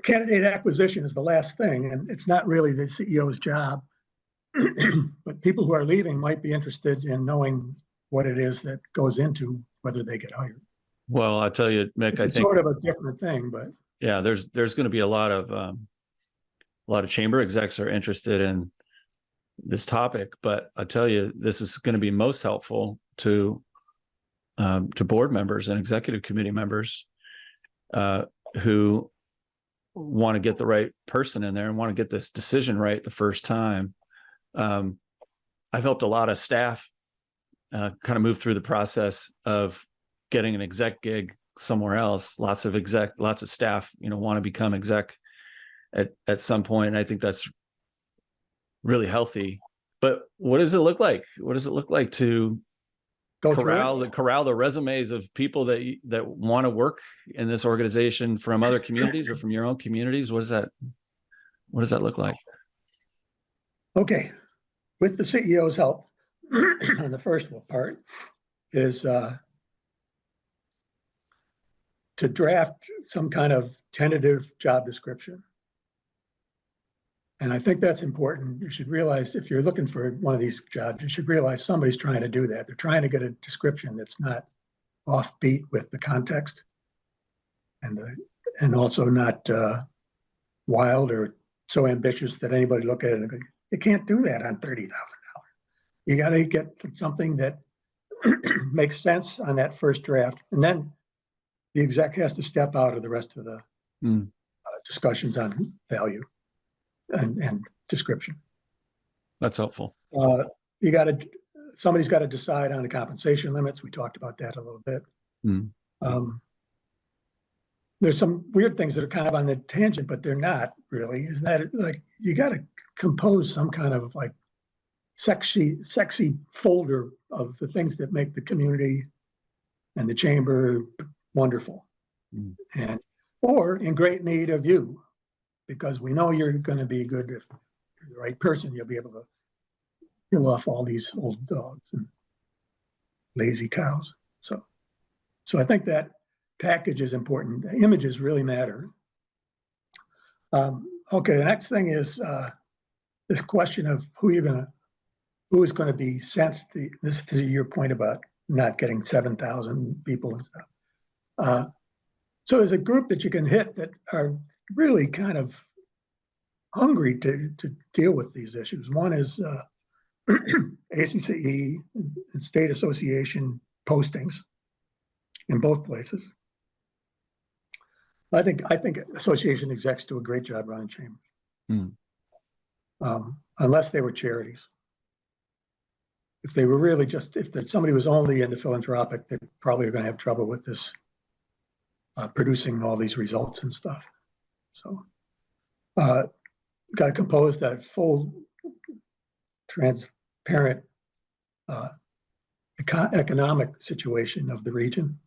Speaker 2: Candidate acquisition is the last thing, and it's not really the CEO's job, but people who are leaving might be interested in knowing what it is that goes into whether they get hired.
Speaker 1: Well, I tell you, Mick,
Speaker 2: it's sort of a different thing, but
Speaker 1: yeah, there's going to be a lot of chamber execs are interested in this topic, but I tell you, this is going to be most helpful to board members and executive committee members who want to get the right person in there and want to get this decision right the first time. I've helped a lot of staff kind of move through the process of getting an exec gig somewhere else. Lots of staff, want to become exec at some point. And I think that's really healthy. But what does it look like? What does it look like to corral the resumes of people that want to work in this organization from other communities or from your own communities? What does that look like?
Speaker 2: Okay, with the CEO's help, the first part is to draft some kind of tentative job description. And I think that's important. You should realize if you're looking for one of these jobs, you should realize somebody's trying to do that. They're trying to get a description that's not offbeat with the context and also not wild or so ambitious that anybody look at it and go, you can't do that on $30,000. You got to get something that makes sense on that first draft. And then the exec has to step out of the rest of the discussions on value and description.
Speaker 1: That's helpful.
Speaker 2: Somebody's got to decide on the compensation limits. We talked about that a little bit. There's some weird things that are kind of on the tangent, but they're not really. Is that like you got to compose some kind of like sexy folder of the things that make the community and the chamber wonderful, or in great need of you, because we know you're going to be good. If you're the right person, you'll be able to kill off all these old dogs and lazy cows. So I think that package is important. The images really matter. Okay, the next thing is this question of who is going to be sent. This to your point about not getting 7,000 people and stuff. So there's a group that you can hit that are really kind of hungry to deal with these issues. One is ACCE and state association postings in both places. I think association execs do a great job running chambers, unless they were charities. If they were really if somebody was only into philanthropic, they probably are going to have trouble with this, producing all these results and stuff. So, got to compose that full, transparent economic situation of the region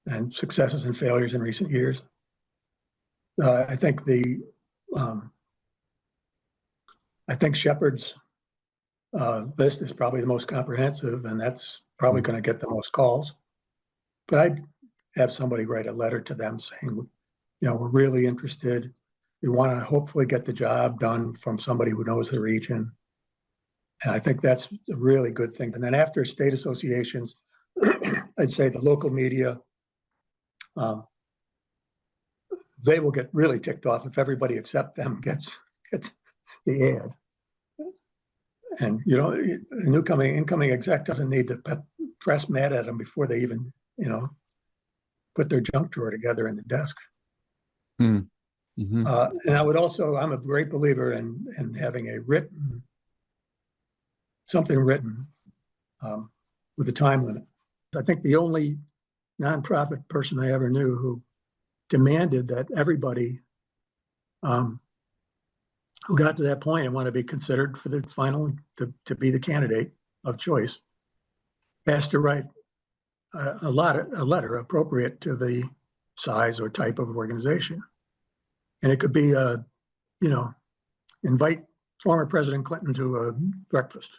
Speaker 2: and successes and failures in recent years. I think Shepard's list is probably the most comprehensive, and that's probably going to get the most calls. But I'd have somebody write a letter to them saying, we're really interested. We want to hopefully get the job done from somebody who knows the region. And I think that's a really good thing. And then after state associations, I'd say the local media, they will get really ticked off if everybody except them gets the ad. And incoming exec doesn't need to press mad at them before they even put their junk drawer together in the desk. And I would also, I'm a great believer in having something written with a time limit. I think the only nonprofit person I ever knew who demanded that everybody who got to that point and want to be considered for the final to be the candidate of choice has to write a letter appropriate to the size or type of organization. And it could be invite former President Clinton to a breakfast.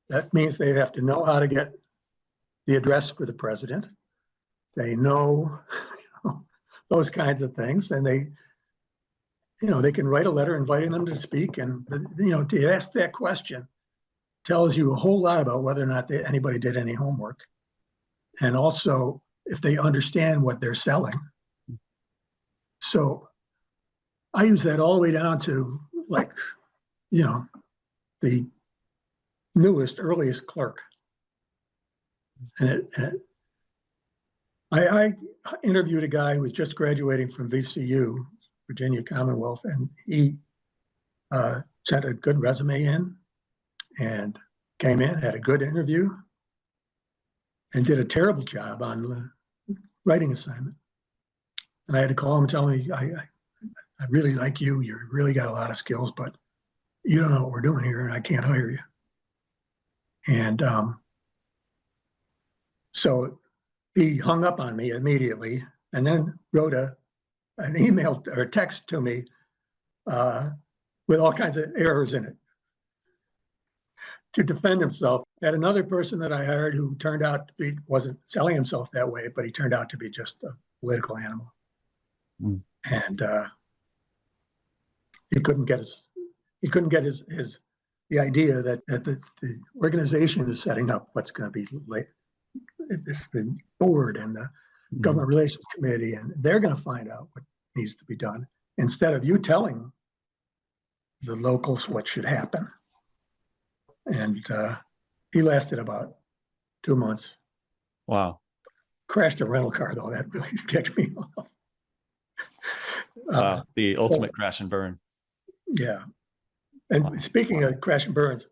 Speaker 2: That means they have to know how to get the address for the president. They know those kinds of things, and they can write a letter inviting them to speak. And to ask that question tells you a whole lot about whether or not anybody did any homework, and also if they understand what they're selling. So I use that all the way down to the newest, earliest clerk. And I interviewed a guy who was just graduating from VCU, Virginia Commonwealth, and he sent a good resume in and came in, had a good interview, and did a terrible job on the writing assignment. And I had to call him and tell him, I really like you. You really got a lot of skills, but you don't know what we're doing here, and I can't hire you. And so he hung up on me immediately and then wrote an email or text to me with all kinds of errors in it to defend himself. Had another person that I hired who turned out to be, wasn't selling himself that way, but he turned out to be just a political animal. Mm. And he couldn't get the idea that the organization is setting up what's going to be the board and the government relations committee, and they're going to find out what needs to be done instead of you telling the locals what should happen. And he lasted about 2 months.
Speaker 1: Wow.
Speaker 2: Crashed a rental car, though. That really ticked me off.
Speaker 1: Wow. The ultimate crash and burn.
Speaker 2: Yeah. And speaking of crash and burns,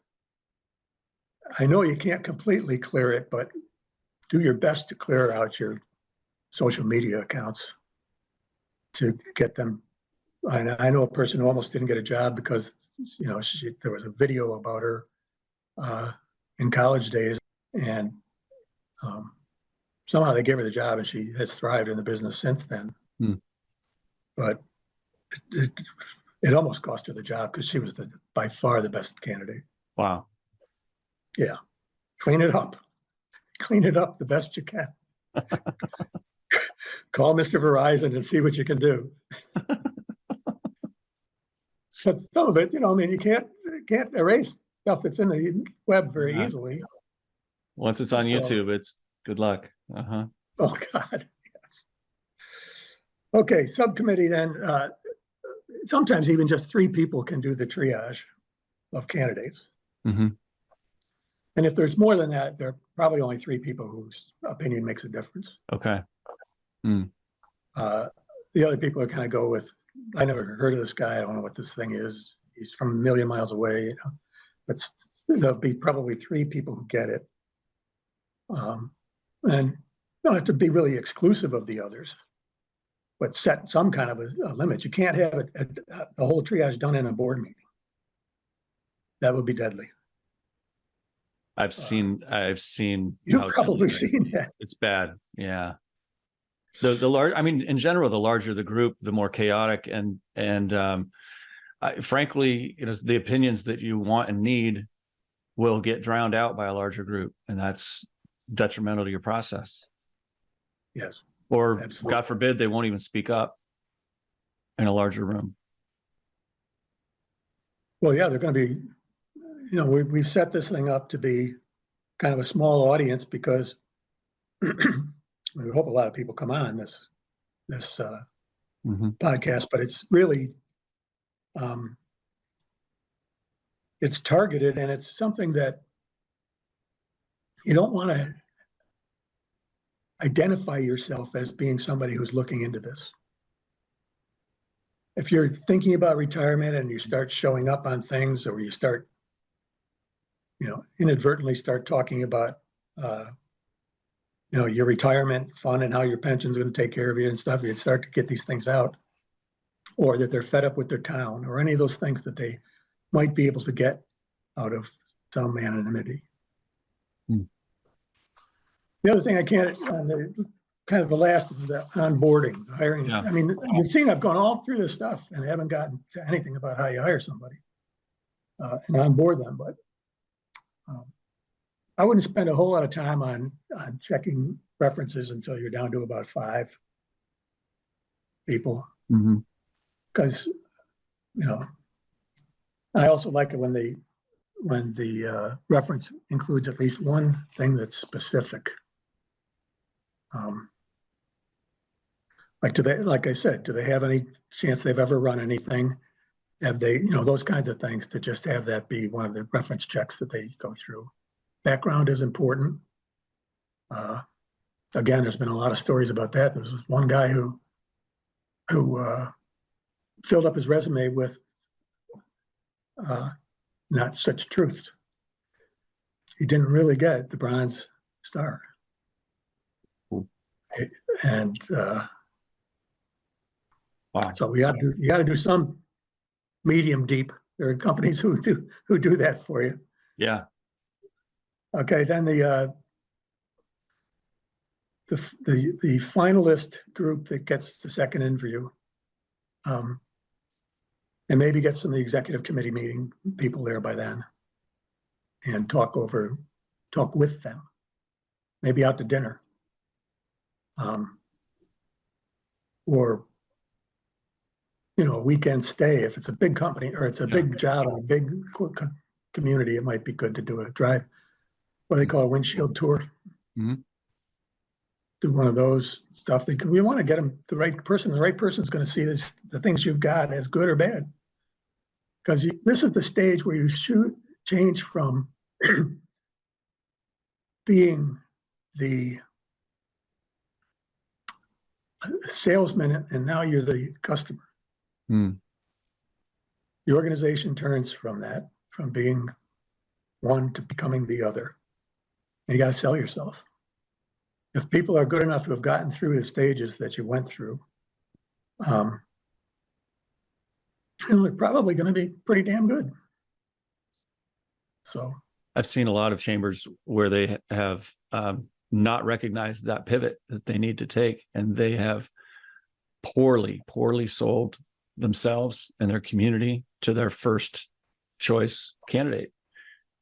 Speaker 2: I know you can't completely clear it, but do your best to clear out your social media accounts to get them. I know a person who almost didn't get a job because, there was a video about her in college days, and somehow they gave her the job, and she has thrived in the business since then. But it almost cost her the job because she was by far the best candidate.
Speaker 1: Wow.
Speaker 2: Yeah. Clean it up the best you can. Call Mr. Verizon and see what you can do. But some of it, you can't erase stuff that's in the web very easily.
Speaker 1: Once it's on YouTube, it's good luck.
Speaker 2: Oh God. Yes. Okay, subcommittee then. Sometimes even just 3 people can do the triage of candidates. And if there's more than that, there are probably only 3 people whose opinion makes a difference.
Speaker 1: Okay.
Speaker 2: The other people are kind of go with, I never heard of this guy. I don't know what this thing is. He's from a million miles away, but there'll be probably 3 people who get it. And you don't have to be really exclusive of the others, but set some kind of a limit. You can't have the whole triage done in a board meeting. That would be deadly.
Speaker 1: I've seen.
Speaker 2: You've probably seen that.
Speaker 1: It's bad. Yeah. The large. I mean, in general, the larger the group, the more chaotic and frankly, the opinions that you want and need will get drowned out by a larger group, and that's detrimental to your process.
Speaker 2: Yes.
Speaker 1: Or
Speaker 2: absolutely.
Speaker 1: God forbid, they won't even speak up in a larger room.
Speaker 2: Well, yeah, they're going to be, we've set this thing up to be kind of a small audience because we hope a lot of people come on this podcast, but it's really, it's targeted, and it's something that you don't want to identify yourself as being somebody who's looking into this. If you're thinking about retirement and you start showing up on things, or you start, inadvertently start talking about, your retirement fund and how your pension's going to take care of you and stuff, you start to get these things out, or that they're fed up with their town, or any of those things that they might be able to get out of some anonymity. The other thing I can't, kind of the last is the onboarding, the hiring. Yeah. I mean, you've seen I've gone all through this stuff and haven't gotten to anything about how you hire somebody and onboard them. But I wouldn't spend a whole lot of time on checking references until you're down to about 5 people. Because, I also like it when the reference includes at least one thing that's specific. Like I said, do they have any chance they've ever run anything? Have they, those kinds of things, to just have that be one of the reference checks that they go through. Background is important. Again, there's been a lot of stories about that. There was one guy who filled up his resume with not such truths. He didn't really get the Bronze Star. And
Speaker 1: Wow.
Speaker 2: so you got to do some medium deep. There are companies who do that for you.
Speaker 1: Yeah.
Speaker 2: Okay, then the finalist group that gets the second interview, and maybe get some of the executive committee meeting people there by then, and talk with them, maybe out to dinner, or a weekend stay. If it's a big company or it's a big job in a big community, it might be good to do a drive, what do they call a windshield tour.
Speaker 1: Mm-hmm.
Speaker 2: Do one of those stuff. We want to get them the right person. The right person is going to see the things you've got as good or bad, because this is the stage where you change from being the salesman and now you're the customer.
Speaker 1: Mm.
Speaker 2: The organization turns from being one to becoming the other. And you got to sell yourself. If people are good enough to have gotten through the stages that you went through, they're probably going to be pretty damn good. So
Speaker 1: I've seen a lot of chambers where they have not recognized that pivot that they need to take, and they have poorly sold themselves and their community to their first choice candidate.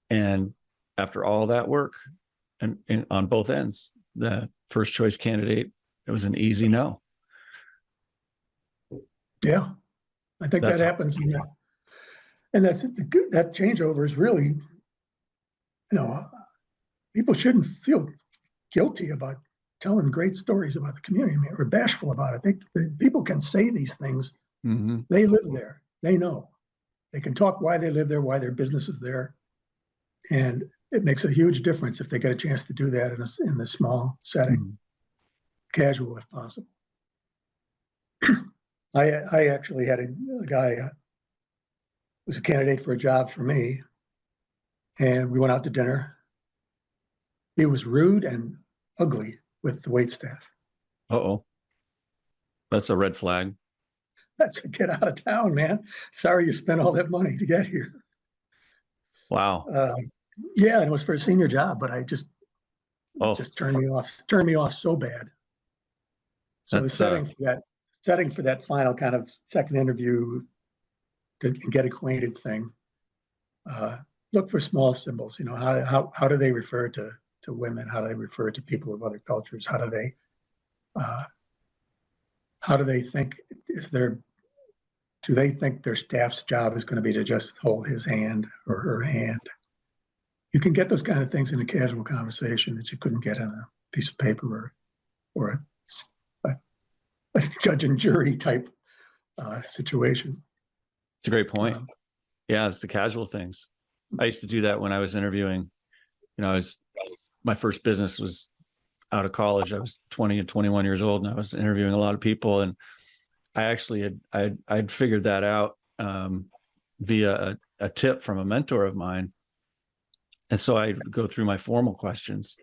Speaker 1: And after all that work, and on both ends, the first choice candidate, it was an easy no.
Speaker 2: Yeah, I think that happens. And that changeover is really, people shouldn't feel guilty about telling great stories about the community, or bashful about it. People can say these things. Mm-hmm. They live there. They know. They can talk why they live there, why their business is there. And it makes a huge difference if they get a chance to do that in the small setting, mm-hmm. Casual if possible. I actually had a guy who was a candidate for a job for me, and we went out to dinner. He was rude and ugly with the waitstaff.
Speaker 1: Uh-oh. That's a red flag.
Speaker 2: That's a get out of town, man. Sorry you spent all that money to get here.
Speaker 1: Wow.
Speaker 2: Yeah, and it was for a senior job, but I just turned me off so bad. So the setting for that final kind of second interview to get acquainted thing, look for small symbols. How do they refer to women? How do they refer to people of other cultures? How do they think do they think their staff's job is going to be to just hold his hand or her hand? You can get those kind of things in a casual conversation that you couldn't get on a piece of paper or a judge and jury type situation.
Speaker 1: It's a great point. Yeah, it's the casual things. I used to do that when I was interviewing. My first business was out of college. I was 20 and 21 years old, and I was interviewing a lot of people. And I actually I'd figured that out via a tip from a mentor of mine. And so I'd go through my formal questions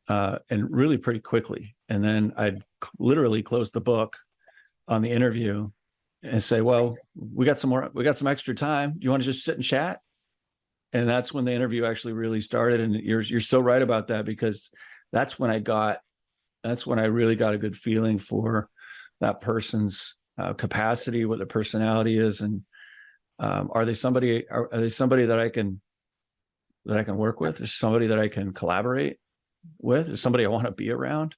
Speaker 1: and really pretty quickly. And then I'd literally close the book on the interview and say, well, we got some extra time. Do you want to just sit and chat? And that's when the interview actually really started. And you're so right about that, because that's when I really got a good feeling for that person's capacity, what their personality is. And are they somebody that I can work with? Is somebody that I can collaborate with? Is somebody I want to be around?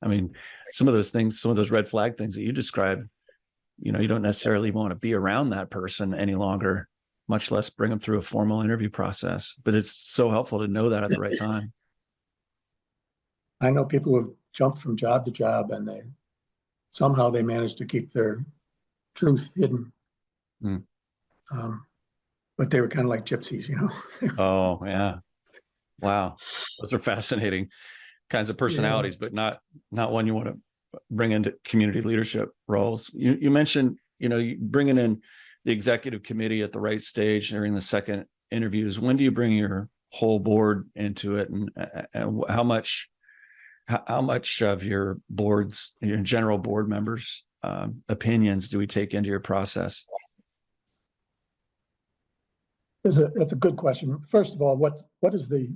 Speaker 1: I mean, some of those red flag things that you described, you don't necessarily want to be around that person any longer, much less bring them through a formal interview process. But it's so helpful to know that at the right time.
Speaker 2: I know people who have jumped from job to job, and somehow they managed to keep their truth hidden. Mm. But they were kind of like gypsies,
Speaker 1: Oh, yeah. Wow. Those are fascinating kinds of personalities, yeah. But not one you want to bring into community leadership roles. You mentioned, bringing in the executive committee at the right stage during the second interviews, when do you bring your whole board into it, and how much of your general board members' opinions do we take into your process?
Speaker 2: That's a good question. First of all, what is the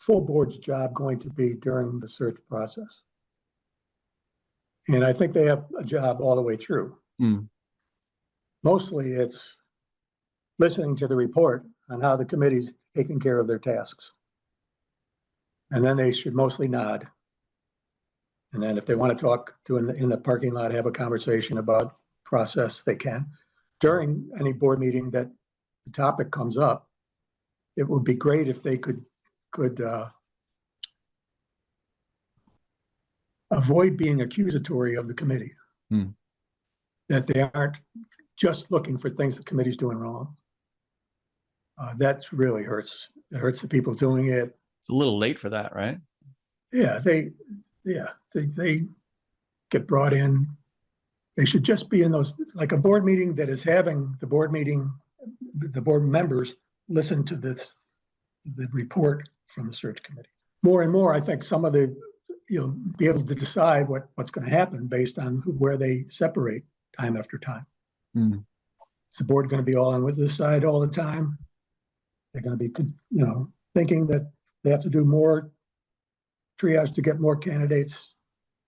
Speaker 2: full board's job going to be during the search process? And I think they have a job all the way through. Mostly it's listening to the report on how the committee's taking care of their tasks. And then they should mostly nod. And then if they want to talk in the parking lot, have a conversation about process, they can. During any board meeting that the topic comes up, it would be great if they could avoid being accusatory of the committee. That they aren't just looking for things the committee's doing wrong. That really hurts. It hurts the people doing it.
Speaker 1: It's a little late for that, right?
Speaker 2: Yeah, they get brought in. They should just be in those, like a board meeting that is having the board members listen to the report from the search committee. More and more, I think some of you'll be able to decide what's going to happen based on where they separate time after time. Is the board going to be all on with this side all the time? They're going to be, thinking that they have to do more triage to get more candidates.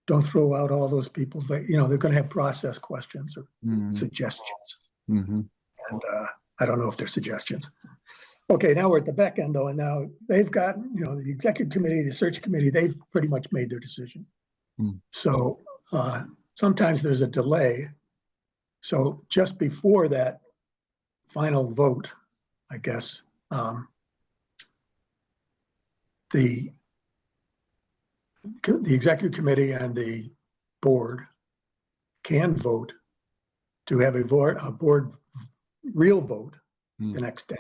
Speaker 2: Don't throw out all those people. They're going to have process questions or suggestions. And I don't know if they're suggestions. Okay, now we're at the back end though, and now they've got, the executive committee, the search committee, they've pretty much made their decision. So sometimes there's a delay. So just before that final vote, I guess, the executive committee and the board can vote to have a board real vote the next day.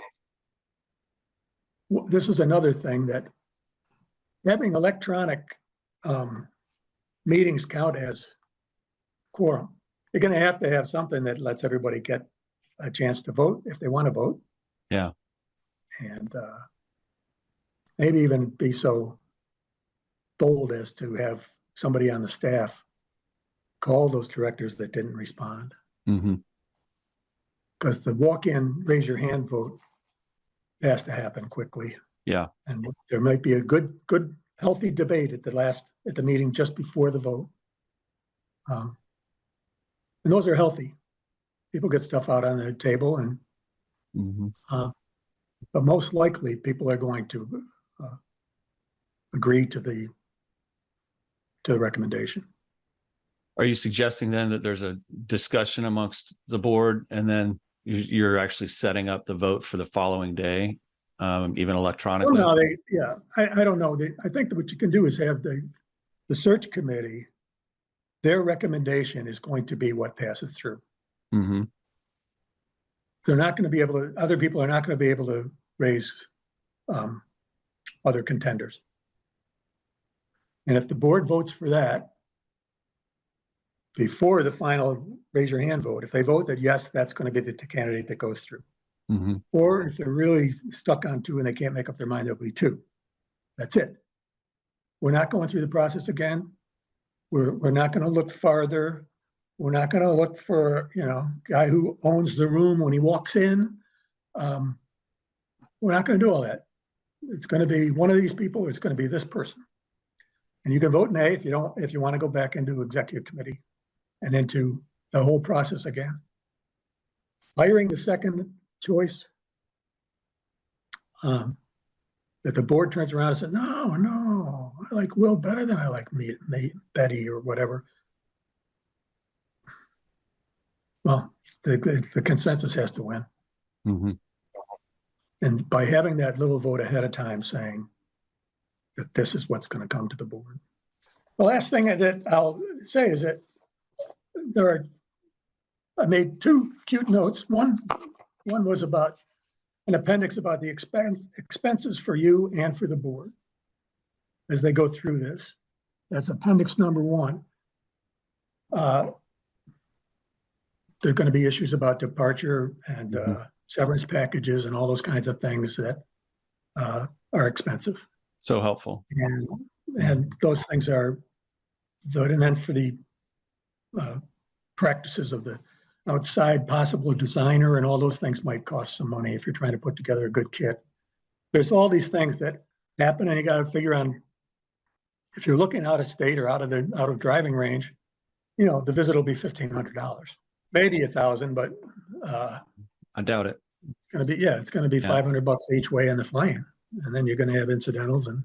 Speaker 2: This is another thing, that having electronic meetings count as quorum. You're going to have something that lets everybody get a chance to vote if they want to vote.
Speaker 1: Yeah.
Speaker 2: And maybe even be so bold as to have somebody on the staff call those directors that didn't respond. Because the walk-in, raise your hand vote has to happen quickly.
Speaker 1: Yeah.
Speaker 2: And there might be a good, healthy debate at the meeting just before the vote. And those are healthy. People get stuff out on the table, and but most likely people are going to agree to the recommendation.
Speaker 1: Are you suggesting then that there's a discussion amongst the board, and then you're actually setting up the vote for the following day, even electronically?
Speaker 2: Well, no, I don't know. I think that what you can do is have the search committee, their recommendation is going to be what passes through. They're not going to be able to, other people are not going to be able to raise other contenders. And if the board votes for that before the final raise your hand vote, if they vote that yes, that's going to be the candidate that goes through. Or if they're really stuck on two and they can't make up their mind, there'll be two. That's it. We're not going through the process again. We're not going to look farther. We're not going to look for, guy who owns the room when he walks in. We're not going to do all that. It's going to be one of these people, or it's going to be this person. And you can vote nay if you want to go back into executive committee and into the whole process again. Hiring the second choice, that the board turns around and says, no, I like Will better than I like Betty or whatever. Well, the consensus has to win. And by having that little vote ahead of time saying that this is what's going to come to the board. The last thing that I'll say is that I made two cute notes. One was about an appendix about the expenses for you and for the board as they go through this. That's appendix number 1. The there are going to be issues about departure and severance packages and all those kinds of things that are expensive.
Speaker 1: So helpful.
Speaker 2: And those things are good. And then for the practices of the outside possible designer and all those things might cost some money if you're trying to put together a good kit. There's all these things that happen, and you got to figure on if you're looking out of state or out of driving range, the visit will be $1,500, maybe $1,000, but
Speaker 1: I doubt it.
Speaker 2: It's going to be $500 each way on the flying, and then you're going to have incidentals and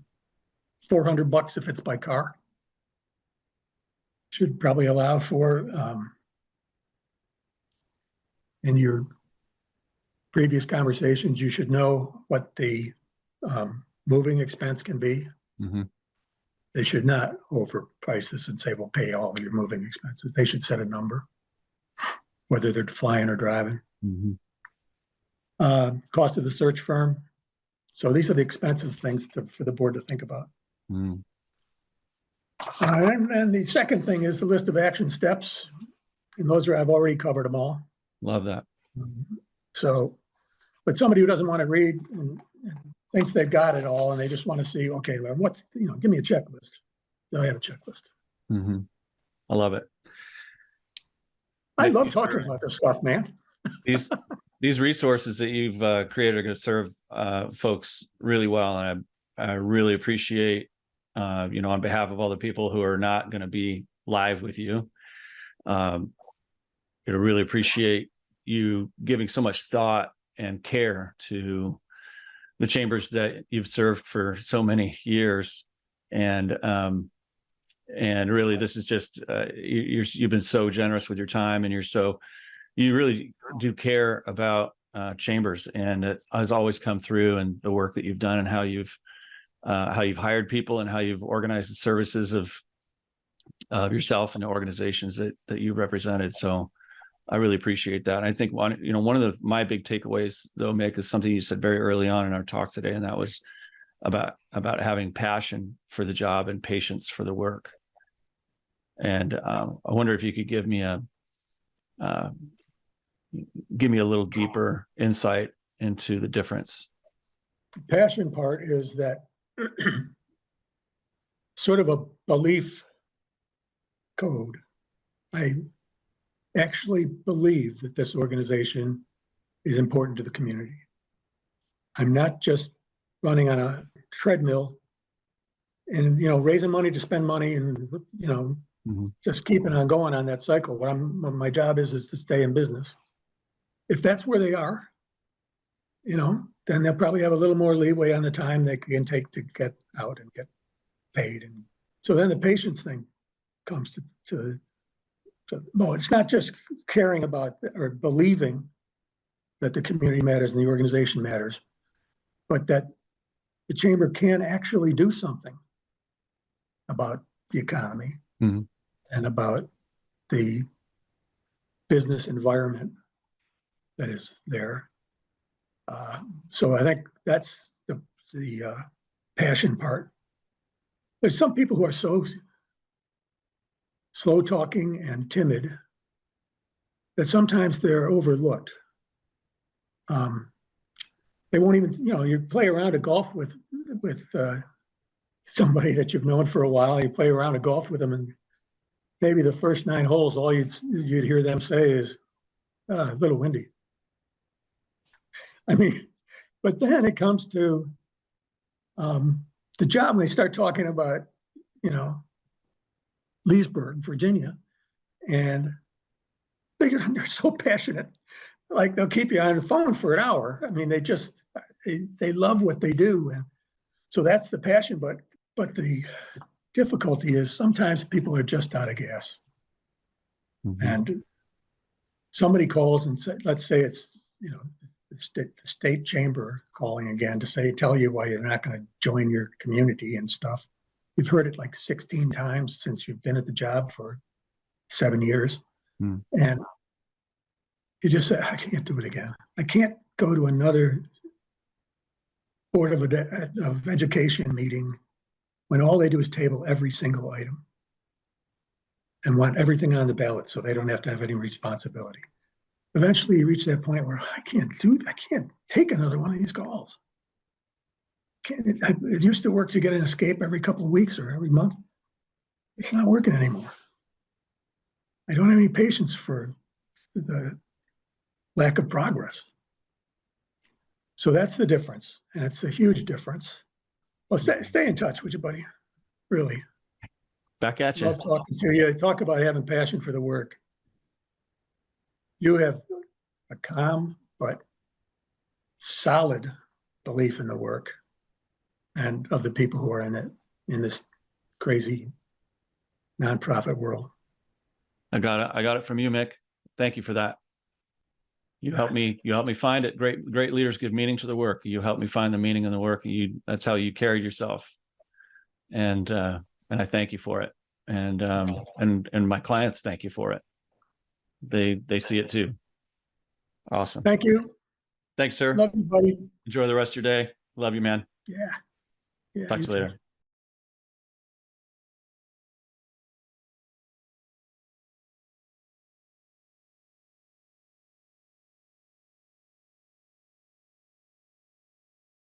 Speaker 2: $400 if it's by car. Should probably allow for in your previous conversations, you should know what the moving expense can be.
Speaker 1: Mm-hmm.
Speaker 2: They should not overprice this and say, we'll pay all of your moving expenses. They should set a number, whether they're flying or driving.
Speaker 1: Mm-hmm.
Speaker 2: Cost of the search firm. So these are the expenses things for the board to think about.
Speaker 1: Mm.
Speaker 2: And the second thing is the list of action steps. And those I've already covered them all.
Speaker 1: Love that.
Speaker 2: So, but somebody who doesn't want to read and thinks they've got it all and they just want to see, okay, well, give me a checklist. They'll have a checklist.
Speaker 1: Mm-hmm. I love it.
Speaker 2: I love talking about this stuff, man.
Speaker 1: These resources that you've created are going to serve folks really well. And I really appreciate, on behalf of all the people who are not going to be live with you, I really appreciate you giving so much thought and care to the chambers that you've served for so many years. And really, this is just, you've been so generous with your time, and you really do care about chambers, and it has always come through in the work that you've done and how you've hired people and how you've organized the services of yourself and the organizations that you've represented. So I really appreciate that. And I think one of my big takeaways, though, Mick, is something you said very early on in our talk today, and that was about having passion for the job and patience for the work. And I wonder if you could give me a little deeper insight into the difference.
Speaker 2: The passion part is that sort of a belief code. I actually believe that this organization is important to the community. I'm not just running on a treadmill and, raising money to spend money and, just keeping on going on that cycle. What my job is to stay in business. If that's where they are, then they'll probably have a little more leeway on the time they can take to get out and get paid. And so then the patience thing comes to it's not just caring about or believing that the community matters and the organization matters, but that the chamber can actually do something about the economy and about the business environment that is there. So I think that's the passion part. There's some people who are so slow talking and timid that sometimes they're overlooked. They won't even, you play around a golf with somebody that you've known for a while. You play around a golf with them, and maybe the first 9 holes, all you'd hear them say is, a little windy. I mean, but then it comes to the job, and they start talking about, Leesburg, Virginia, and they're so passionate, like they'll keep you on the phone for an hour. I mean, they love what they do, and so that's the passion. But the difficulty is sometimes people are just out of gas, and somebody calls and let's say it's the state chamber calling again to tell you why you're not going to join your community and stuff. You've heard it like 16 times since you've been at the job for 7 years. And you just say, I can't do it again. I can't go to another Board of Education meeting when all they do is table every single item and want everything on the ballot so they don't have to have any responsibility. eventually you reach that point where I can't take another one of these calls. It used to work to get an escape every couple of weeks or every month. It's not working anymore. I don't have any patience for the lack of progress. So that's the difference, and it's a huge difference. Well, stay in touch with you, buddy. Really.
Speaker 1: Back at you.
Speaker 2: Love talking to you. Talk about having passion for the work. You have a calm but solid belief in the work and of the people who are in it, in this crazy nonprofit world.
Speaker 1: I got it from you, Mick. Thank you for that. You helped me find it. Great leaders give meaning to the work. You helped me find the meaning in the work. That's how you carried yourself. And I thank you for it. And my clients thank you for it. They see it too. Awesome.
Speaker 2: Thank you.
Speaker 1: Thanks, sir.
Speaker 2: Love you, buddy.
Speaker 1: Enjoy the rest of your day. Love you, man.
Speaker 2: Yeah.
Speaker 1: Talk to you later.